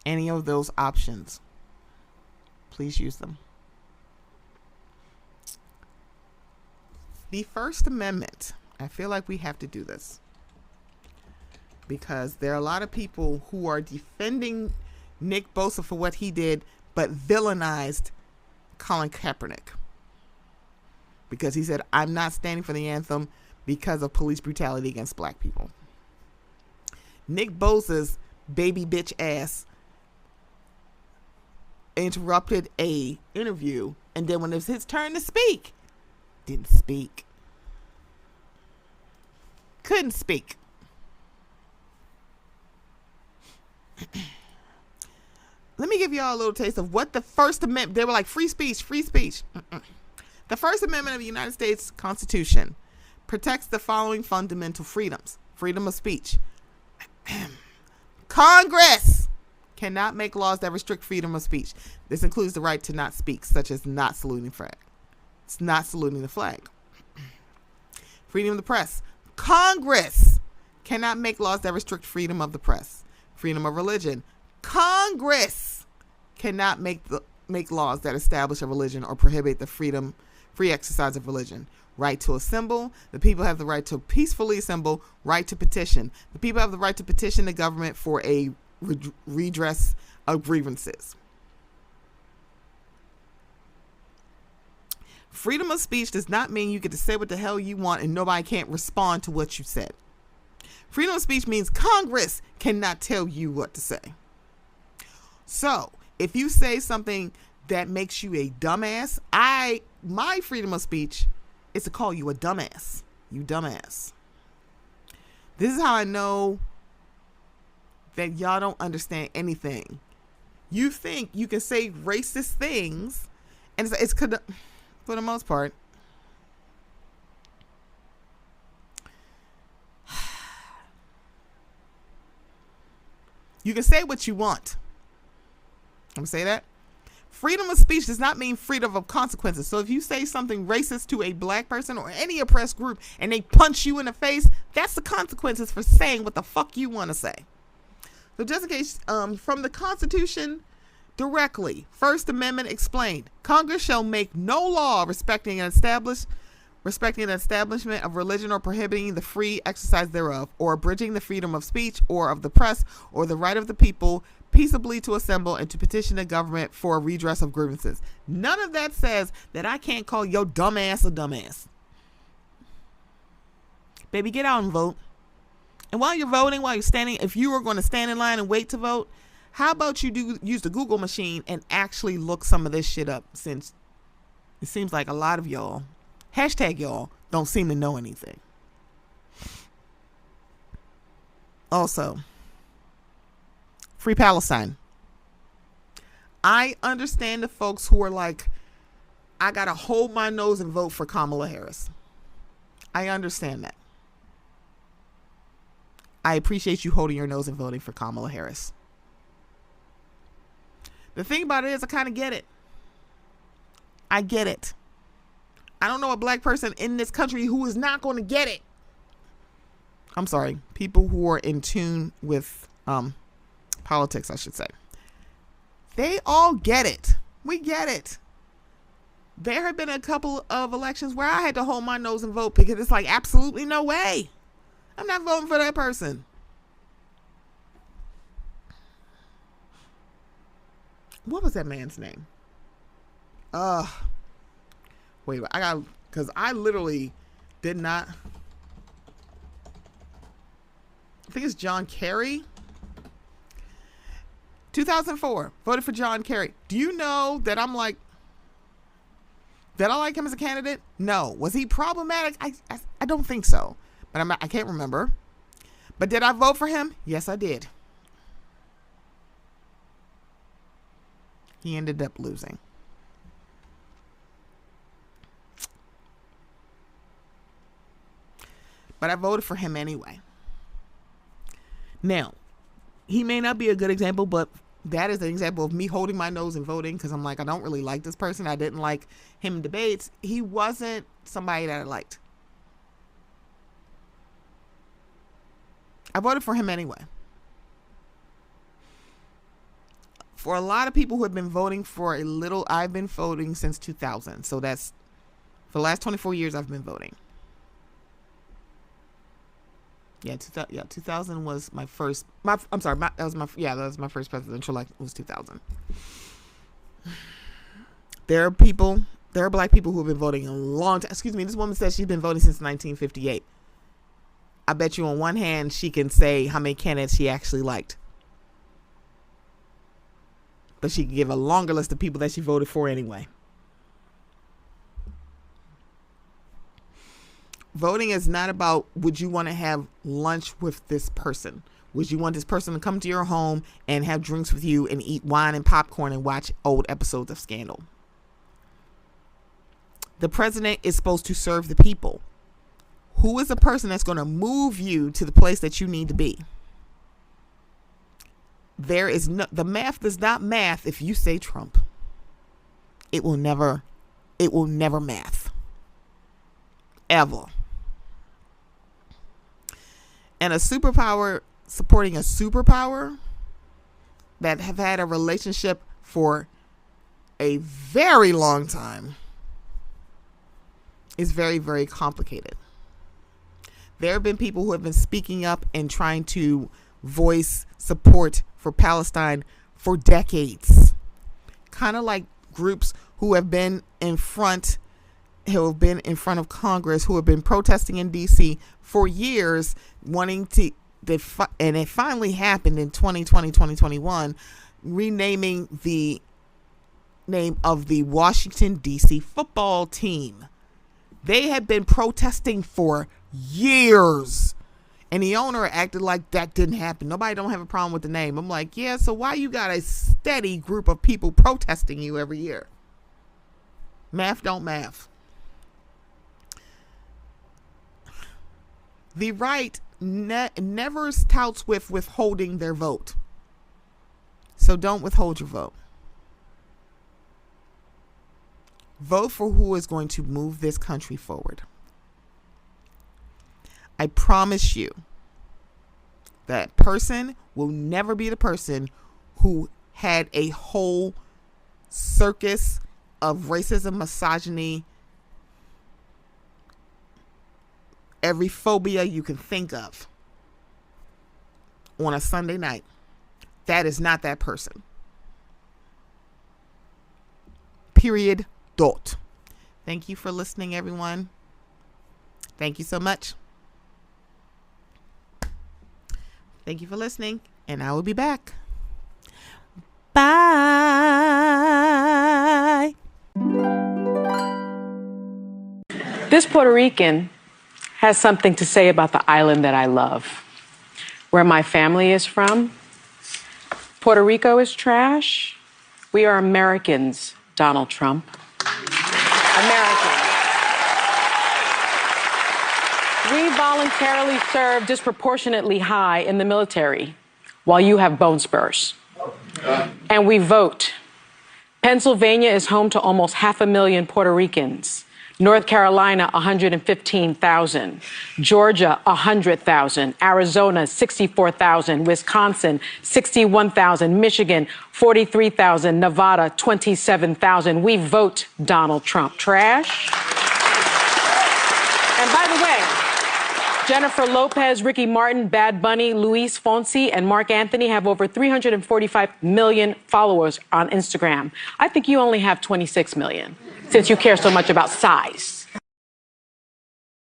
any of those options, please use them. The First Amendment. I feel like we have to do this because there are a lot of people who are defending Nick Bosa for what he did, but villainized Colin Kaepernick because he said, I'm not standing for the anthem because of police brutality against black people. Nick Bosa's baby bitch ass interrupted a interview, and then when it was his turn to speak, didn't speak. Couldn't speak. Let me give y'all a little taste of what the First Amendment, they were like, free speech, free speech. The First Amendment of the United States Constitution protects the following fundamental freedoms. Freedom of speech. Congress cannot make laws that restrict freedom of speech. This includes the right to not speak, such as not saluting the flag. It's not saluting the flag. Freedom of the press. Congress cannot make laws that restrict freedom of the press. Freedom of religion. Congress cannot make make laws that establish a religion or prohibit the free exercise of religion. Right to assemble. The people have the right to peacefully assemble. Right to petition. The people have the right to petition the government for a redress of grievances. Freedom of speech does not mean you get to say what the hell you want and nobody can't respond to what you said. Freedom of speech means Congress cannot tell you what to say. So, if you say something that makes you a dumbass, my freedom of speech is to call you a dumbass. You dumbass. This is how I know that y'all don't understand anything. You think you can say racist things, and it's for the most part. You can say what you want. I'm going to say that. Freedom of speech does not mean freedom of consequences. So if you say something racist to a black person or any oppressed group and they punch you in the face, that's the consequences for saying what the fuck you want to say. So just in case, from the Constitution directly, First Amendment explained, Congress shall make no law respecting the establishment of religion or prohibiting the free exercise thereof, or abridging the freedom of speech or of the press or the right of the people peaceably to assemble and to petition the government for a redress of grievances. None of that says that I can't call your dumbass a dumbass. Baby, get out and vote. And while you're voting, while you're standing, if you are going to stand in line and wait to vote, how about you use the Google machine and actually look some of this shit up, since it seems like a lot of y'all, #y'all, don't seem to know anything. Also, Free Palestine. I understand the folks who are like, I gotta hold my nose and vote for Kamala Harris. I understand that. I appreciate you holding your nose and voting for Kamala Harris. The thing about it is, I kind of get it. I get it. I don't know a black person in this country who is not going to get it. I'm sorry. People who are in tune with politics, I should say. They all get it. We get it. There have been a couple of elections where I had to hold my nose and vote because it's like, absolutely no way. I'm not voting for that person. What was that man's name? Wait, because I literally did not. I think it's John Kerry. 2004, voted for John Kerry. Do you know that I like him as a candidate? No. Was he problematic? I don't think so. But I can't remember. But did I vote for him? Yes, I did. He ended up losing. But I voted for him anyway. Now, he may not be a good example, but that is an example of me holding my nose and voting, because I'm like, I don't really like this person. I didn't like him in debates. He wasn't somebody that I liked. I voted for him anyway. For a lot of people who have been voting for a little, I've been voting since 2000. So that's, for the last 24 years, I've been voting. Yeah, 2000 was my first. That was my first presidential election. Was 2000. There are black people who have been voting a long time. Excuse me, this woman says she's been voting since 1958. I bet you on one hand she can say how many candidates she actually liked, but she can give a longer list of people that she voted for anyway. Voting is not about, would you want to have lunch with this person? Would you want this person to come to your home and have drinks with you and eat wine and popcorn and watch old episodes of Scandal? The president is supposed to serve the people. Who is the person that's going to move you to the place that you need to be? The math does not math if you say Trump. It will never math. Ever. And a superpower supporting a superpower that have had a relationship for a very long time is very, very complicated. There have been people who have been speaking up and trying to voice support for Palestine for decades. Kind of like groups who have been in front of Congress, who have been protesting in DC for years, wanting to, and it finally happened in 2021, renaming the name of the Washington DC football team. They had been protesting for years, and the owner acted like that didn't happen. Nobody don't have a problem with the name. I'm like, yeah, so why you got a steady group of people protesting you every year? Math don't math. The right never touts with withholding their vote. So don't withhold your vote. Vote for who is going to move this country forward. I promise you that person will never be the person who had a whole circus of racism, misogyny, every phobia you can think of on a Sunday night. That is not that person. Period. Dot. Thank you for listening, everyone. Thank you so much. Thank you for listening, and I will be back. Bye. This Puerto Rican has something to say about the island that I love. Where my family is from, Puerto Rico is trash. We are Americans, Donald Trump. Americans. We voluntarily serve disproportionately high in the military, while you have bone spurs. And we vote. Pennsylvania is home to almost 500,000 Puerto Ricans. North Carolina, 115,000. Georgia, 100,000. Arizona, 64,000. Wisconsin, 61,000. Michigan, 43,000. Nevada, 27,000. We vote Donald Trump. Trash. And by the way, Jennifer Lopez, Ricky Martin, Bad Bunny, Luis Fonsi, and Mark Anthony have over 345 million followers on Instagram. I think you only have 26 million, since you care so much about size.